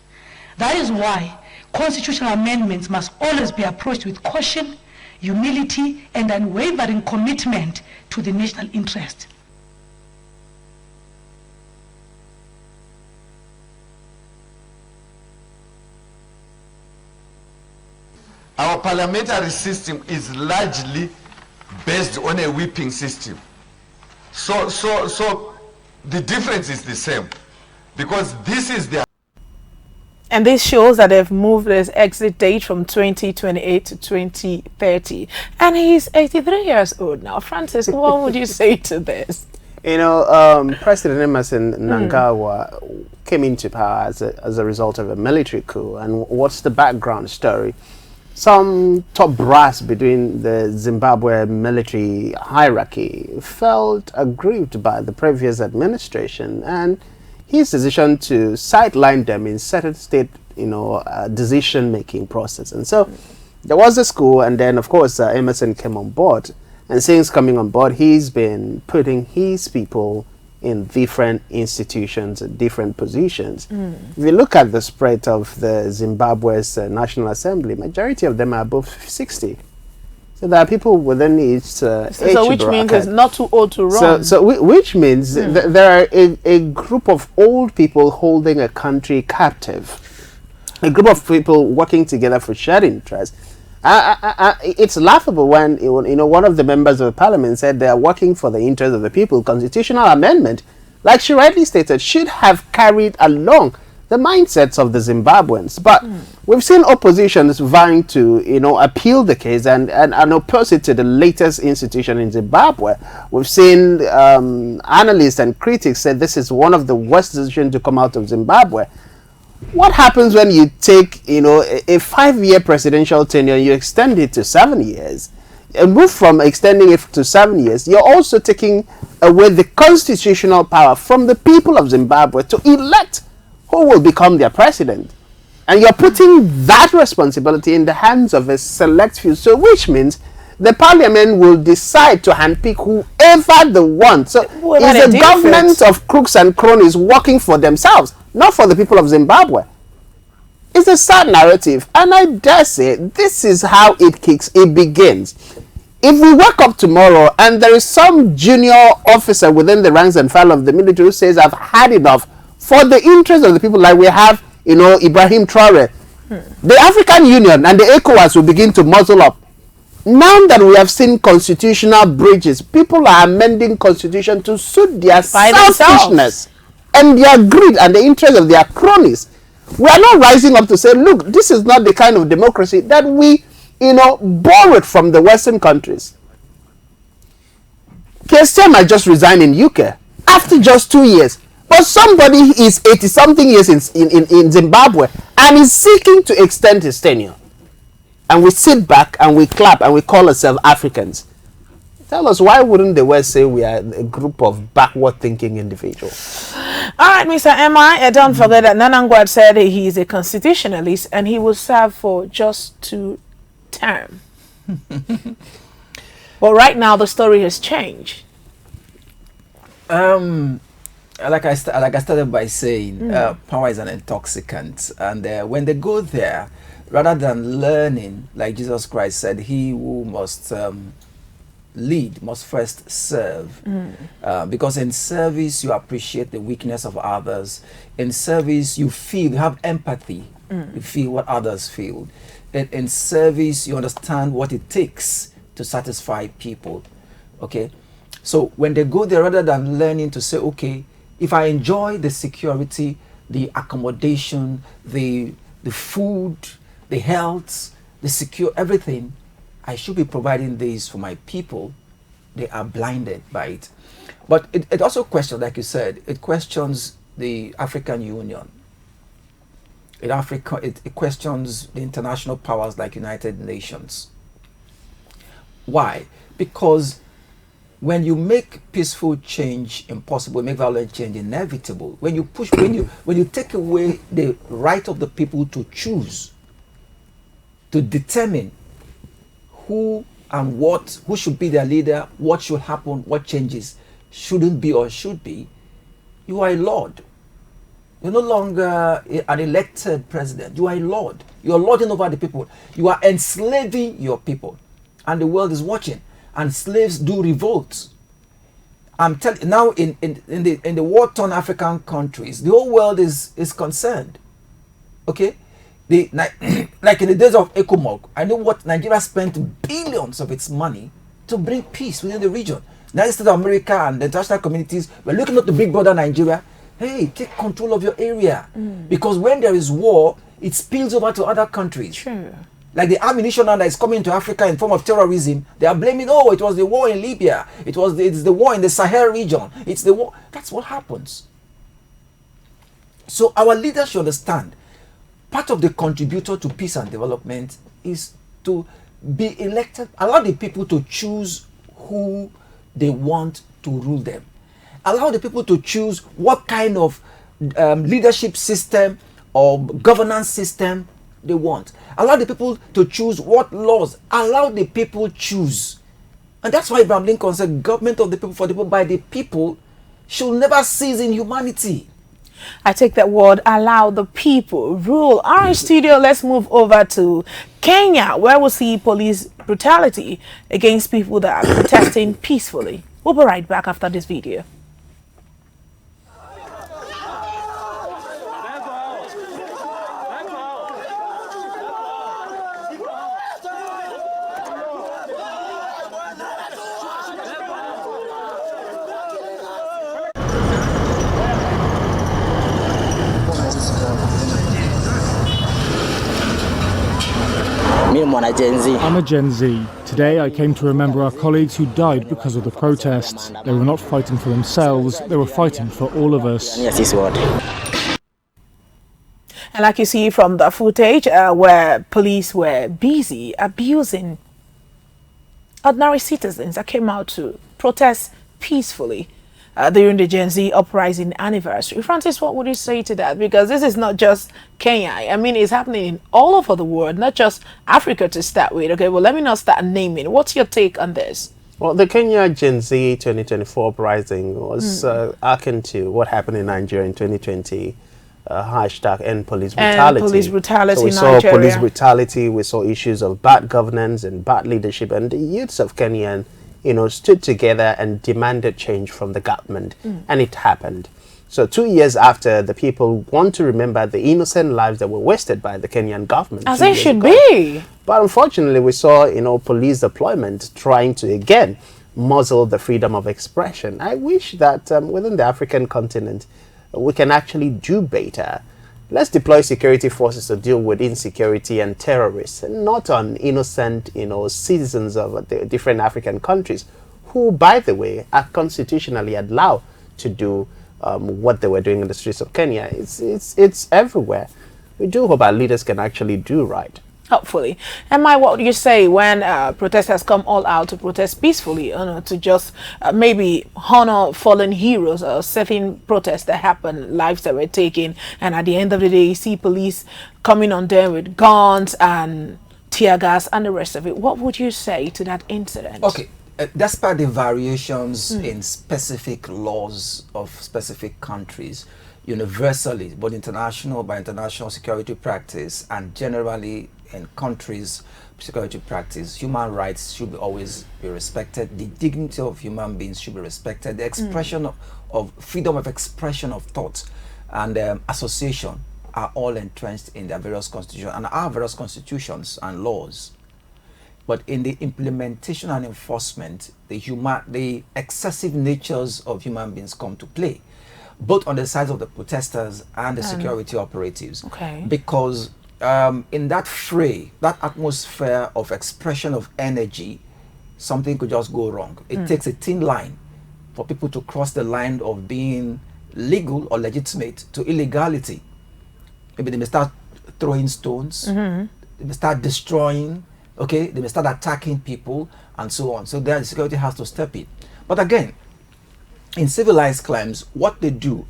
That is why constitutional amendments must always be approached with caution, humility, and unwavering commitment to the national interest. Our parliamentary system is largely based on a whipping system. So the difference is the same, because this is the And this shows that they've moved his exit date from 2028 to 2030. And he's 83 years old now. Francis, what would you say to this? You know, President Emerson Mnangagwa came into power as a result of a military coup. And what's the background story? Some top brass between the Zimbabwe military hierarchy felt aggrieved by the previous administration and his decision to sideline them in certain state, decision-making process. And so there was a school, and then, of course, Emerson came on board. And since coming on board, he's been putting his people in different institutions and different positions. If you look at the spread of the Zimbabwe's National Assembly, majority of them are above 60. So there are people within each age so which means it's not too old to run. Which means there are a group of old people holding a country captive. A group of people working together for shared interests. It's laughable when one of the members of the parliament said they are working for the interest of the people. Constitutional amendment, like she rightly stated, should have carried along the mindsets of the Zimbabweans. But we've seen oppositions vying to appeal the case and oppose it to the latest institution in Zimbabwe. We've seen analysts and critics say this is one of the worst decisions to come out of Zimbabwe. What happens when you take, a 5-year presidential tenure, you extend it to 7 years, and move from extending it to 7 years, you're also taking away the constitutional power from the people of Zimbabwe to elect who will become their president. And you're putting that responsibility in the hands of a select few, so which means the parliament will decide to handpick whoever they want. So it's a government of crooks and cronies working for themselves, not for the people of Zimbabwe. It's a sad narrative, and I dare say this is how it begins. If we wake up tomorrow and there is some junior officer within the ranks and file of the military who says, I've had enough for the interest of the people, like we have, Ibrahim Traore, the African Union and the ECOWAS will begin to muzzle up. Now that we have seen constitutional breaches, people are amending constitution to suit their selfishness and their greed and the interest of their cronies. We are not rising up to say, look, this is not the kind of democracy that we, borrowed from the Western countries. Keir just resigned in UK after just 2 years. But somebody is 80-something years in Zimbabwe and is seeking to extend his tenure. And we sit back and we clap and we call ourselves Africans. Tell us, why wouldn't the West say we are a group of backward-thinking individuals? All right, Mr. M.I., don't forget that Nanangwad said he is a constitutionalist and he will serve for just 2 terms. But right now, the story has changed. Like I started by saying, power is an intoxicant. And when they go there, rather than learning, like Jesus Christ said, he who must lead must first serve. Because in service, you appreciate the weakness of others. In service, you have empathy. You feel what others feel. In service, you understand what it takes to satisfy people. Okay? So when they go there, rather than learning to say, okay, if I enjoy the security, the accommodation, the food, the health, the secure, everything, I should be providing this for my people. They are blinded by it. But it also questions, like you said, it questions the African Union. It questions the international powers like United Nations. Why? Because when you make peaceful change impossible, make violent change inevitable, when you take away the right of the people to choose, to determine who and who should be their leader, what should happen, what changes shouldn't be or should be, you are a lord. You're no longer an elected president. You are a lord. You are lording over the people. You are enslaving your people. And the world is watching. And slaves do revolt. I'm telling you, now in the war-torn African countries, the whole world is concerned. Okay? Like in the days of ECOMOG, I know what Nigeria spent billions of its money to bring peace within the region. United States of America and the international communities were looking up to big brother Nigeria. hey, take control of your area. Because when there is war, it spills over to other countries. True. Like the ammunition now that is coming to Africa in form of terrorism, they are blaming, oh, it was the war in Libya. It's the war in the Sahel region. It's the war. That's what happens. So our leaders should understand, part of the contributor to peace and development is to be elected, allow the people to choose who they want to rule them. Allow the people to choose what kind of leadership system or governance system they want. Allow the people to choose what laws. Allow the people choose. And that's why Abraham Lincoln said, government of the people, for the people, by the people, should never cease in humanity. I take that word, allow the people rule. All right, studio, let's move over to Kenya, where we'll see police brutality against people that are protesting peacefully. We'll be right back after this video. I'm a Gen Z. Today I came to remember our colleagues who died because of the protests. They were not fighting for themselves, they were fighting for all of us. And like you see from the footage where police were busy abusing ordinary citizens that came out to protest peacefully during the Gen Z uprising anniversary. Francis, what would you say to that? Because this is not just Kenya. I mean, it's happening all over the world, not just Africa to start with. Okay, well, let me not start naming. What's your take on this? Well, the Kenya Gen Z 2024 uprising was akin to what happened in Nigeria in 2020. Hashtag end police brutality. And police brutality so we in saw Nigeria. police brutality, we saw issues of bad governance and bad leadership, and the youths of Kenya, stood together and demanded change from the government, and it happened. So 2 years after, the people want to remember the innocent lives that were wasted by the Kenyan government. As they should be. But unfortunately, we saw, police deployment trying to, again, muzzle the freedom of expression. I wish that within the African continent, we can actually do better. Let's deploy security forces to deal with insecurity and terrorists, and not on innocent, citizens of the different African countries, who, by the way, are constitutionally allowed to do what they were doing in the streets of Kenya. It's everywhere. We do hope our leaders can actually do right. Hopefully. And what do you say when protesters come all out to protest peacefully, to just maybe honor fallen heroes or certain protests that happened, lives that were taken, and at the end of the day, you see police coming on them with guns and tear gas and the rest of it. What would you say to that incident? Okay, despite the variations in specific laws of specific countries, universally, both international by international security practice and generally in countries security practice, human rights should always be respected. The dignity of human beings should be respected. The expression of freedom of expression of thought and association are all entrenched in their various constitutions and our various constitutions and laws. But in the implementation and enforcement, the excessive natures of human beings come to play, both on the sides of the protesters and the security operatives. Okay. Because in that fray, that atmosphere of expression of energy, something could just go wrong. It takes a thin line for people to cross the line of being legal or legitimate to illegality. Maybe they may start throwing stones, they may start destroying, they may start attacking people and so on. So then the security has to step in. But again, in civilized crimes, what they do,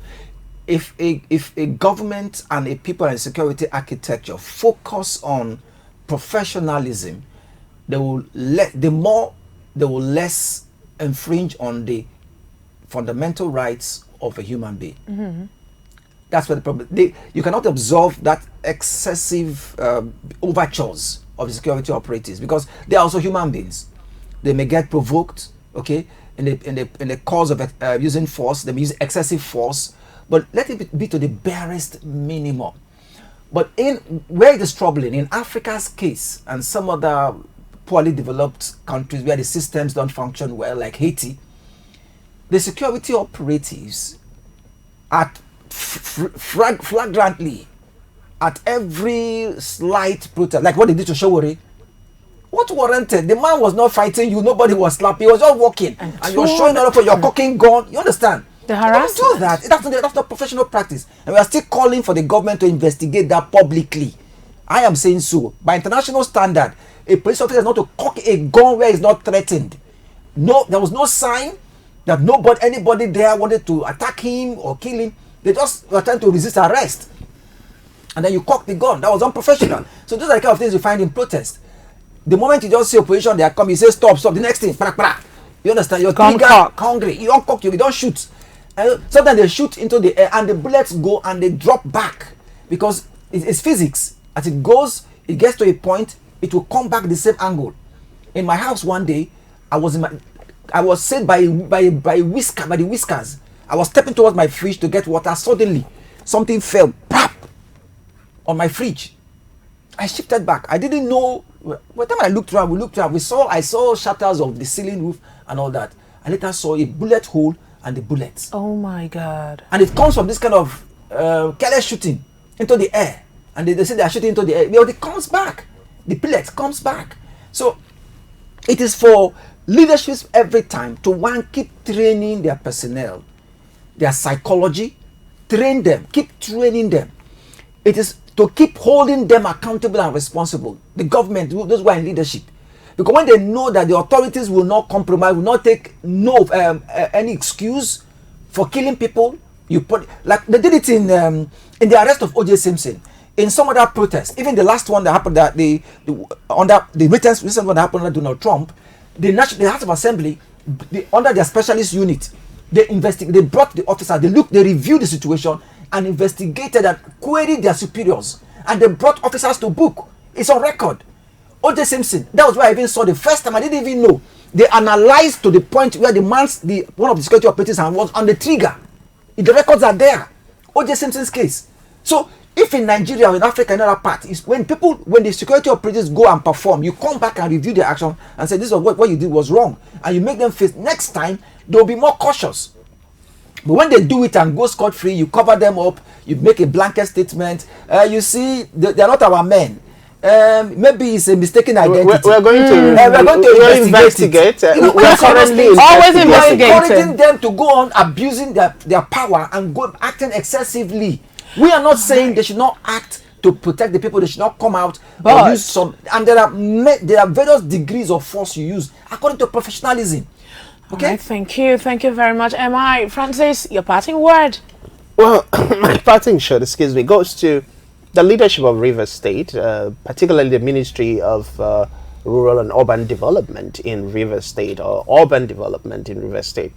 if a government and a people and security architecture focus on professionalism, they will less infringe on the fundamental rights of a human being. That's where the problem. You cannot absolve that excessive overtures of the security operatives because they are also human beings. They may get provoked, in the cause of using force. They may use excessive force. But let it be to the barest minimum. But where it is troubling, in Africa's case and some other poorly developed countries where the systems don't function well, like Haiti, the security operatives, at flagrantly at every slight protest, like what they did to Showore. What warranted? The man was not fighting you. Nobody was slapping. He was just walking, and you're showing all over your cooking gun. You understand? The harassment. Don't do that. That's not professional practice. And we are still calling for the government to investigate that publicly. I am saying so. By international standard, a police officer is not to cock a gun where he's not threatened. No, there was no sign that anybody there wanted to attack him or kill him. They just were trying to resist arrest. And then you cock the gun. That was unprofessional. So those are the kind of things you find in protest. The moment you just see opposition, they are coming, you say stop. The next thing, you understand? You're hungry. You don't cock, you don't shoot. And sometimes they shoot into the air and the bullets go and they drop back because it's physics. As it goes, it gets to a point, it will come back the same angle. In my house one day, I was saved by the whiskers. I was stepping towards my fridge to get water. Suddenly, something fell, pop, on my fridge. I shifted back. I didn't know. By the time I looked around, I saw shatters of the ceiling roof and all that. I later saw a bullet hole and the bullets. Oh my God. And it comes from this kind of careless shooting into the air. And they say they are shooting into the air. But it comes back. The bullet comes back. So it is for leaderships every time to keep training their personnel, their psychology, train them, keep training them. It is to keep holding them accountable and responsible. The government, those who are in leadership. Because when they know that the authorities will not compromise, will not take any excuse for killing people, like they did it in the arrest of O.J. Simpson, in some other protests, even the last one that happened that the recent one that happened under Donald Trump, the House of Assembly, under their specialist unit, they brought the officers, they reviewed the situation and investigated and queried their superiors, and they brought officers to book. It's on record. O.J. Simpson, that was where I even saw the first time. I didn't even know. They analyzed to the point where one of the security operatives was on the trigger. The records are there. O.J. Simpson's case. So if in Nigeria or in Africa, another part is when the security operatives go and perform, you come back and review their action and say this is what you did was wrong, and you make them face next time. They'll be more cautious. But when they do it and go scot-free, you cover them up, you make a blanket statement. You see, they're not our men. Maybe it's a mistaken identity. We're going to investigate. We're currently always investigating. Encouraging them to go on abusing their power and go acting excessively. We are not saying they should not act to protect the people. They should not come out or use some. And there are various degrees of force you use according to professionalism. Okay. Right, thank you very much. M.I. Francis, your parting word. Well, my parting shot, goes to the leadership of Rivers State, particularly the Ministry of Rural and Urban Development in Rivers State, or Urban Development in Rivers State.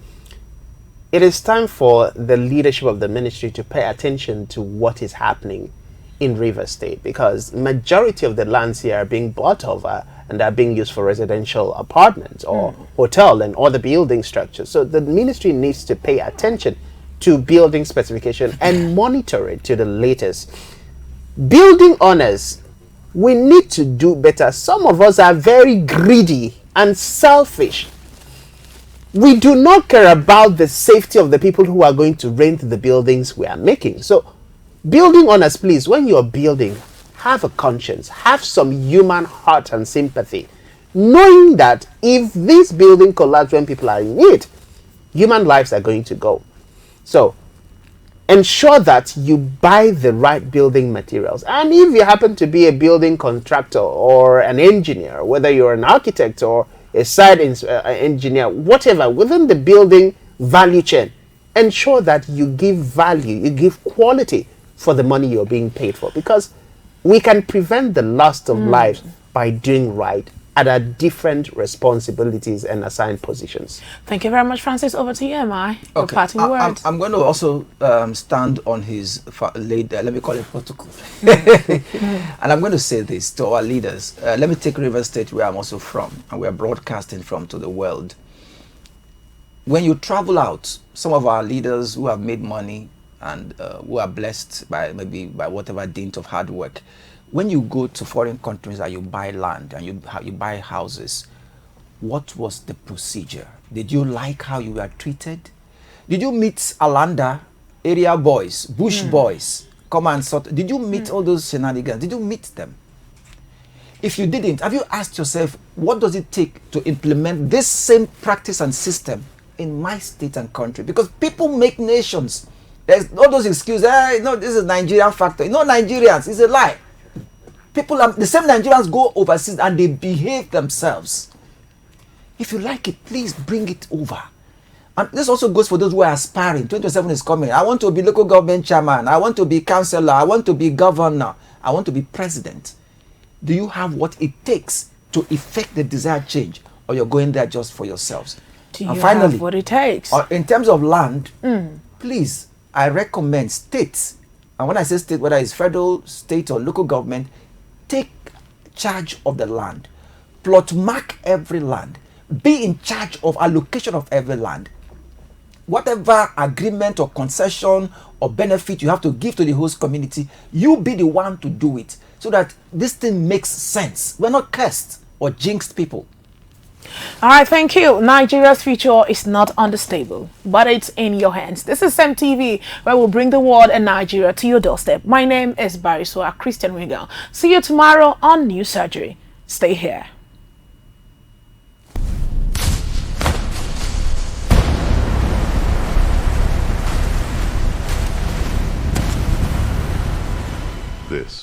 It is time for the leadership of the ministry to pay attention to what is happening in Rivers State, because majority of the lands here are being bought over and are being used for residential apartments or hotel and other building structures. So the ministry needs to pay attention to building specification and monitor it to the latest. Building owners, we need to do better. Some of us are very greedy and selfish. We do not care about the safety of the people who are going to rent the buildings we are making. So building owners, please, when you're building, have a conscience, have some human heart and sympathy, knowing that if this building collapses when people are in it, human lives are going to go. So ensure that you buy the right building materials. And if you happen to be a building contractor or an engineer, whether you're an architect or a site engineer, whatever, within the building value chain, ensure that you give value, you give quality for the money you're being paid for, because we can prevent the loss of lives by doing right at our different responsibilities and assigned positions. Thank you very much, Francis. Over to you, M.I. Your parting words. I'm going to also stand on his let me call it protocol. And I'm going to say this to our leaders. Let me take Rivers State, where I'm also from, and we're broadcasting from, to the world. When you travel out, some of our leaders who have made money and who are blessed by whatever dint of hard work, when you go to foreign countries and you buy land and you buy houses, what was the procedure? Did you like how you were treated? Did you meet Alanda area boys, bush boys, come and sort. Did you meet all those shenanigans? Did you meet them? If you didn't, have you asked yourself, what does it take to implement this same practice and system in my state and country? Because people make nations. There's all those excuses. No, this is Nigerian factor. No, Nigerians, it's a lie. People, the same Nigerians go overseas and they behave themselves. If you like it, please bring it over. And this also goes for those who are aspiring. 2027 is coming. I want to be local government chairman. I want to be councillor. I want to be governor. I want to be president. Do you have what it takes to effect the desired change, or you're going there just for yourselves? Do and you finally, have what it takes? In terms of land, please, I recommend states, and when I say state, whether it's federal, state, or local government, take charge of the land. Plot mark every land. Be in charge of allocation of every land. Whatever agreement or concession or benefit you have to give to the host community, you be the one to do it, so that this thing makes sense. We're not cursed or jinxed people. All right, thank you. Nigeria's future is not unstable, but it's in your hands. This is CEMTV, where we'll bring the world and Nigeria to your doorstep. My name is Bariswa Christian Winger. See you tomorrow on New Surgery. Stay here. This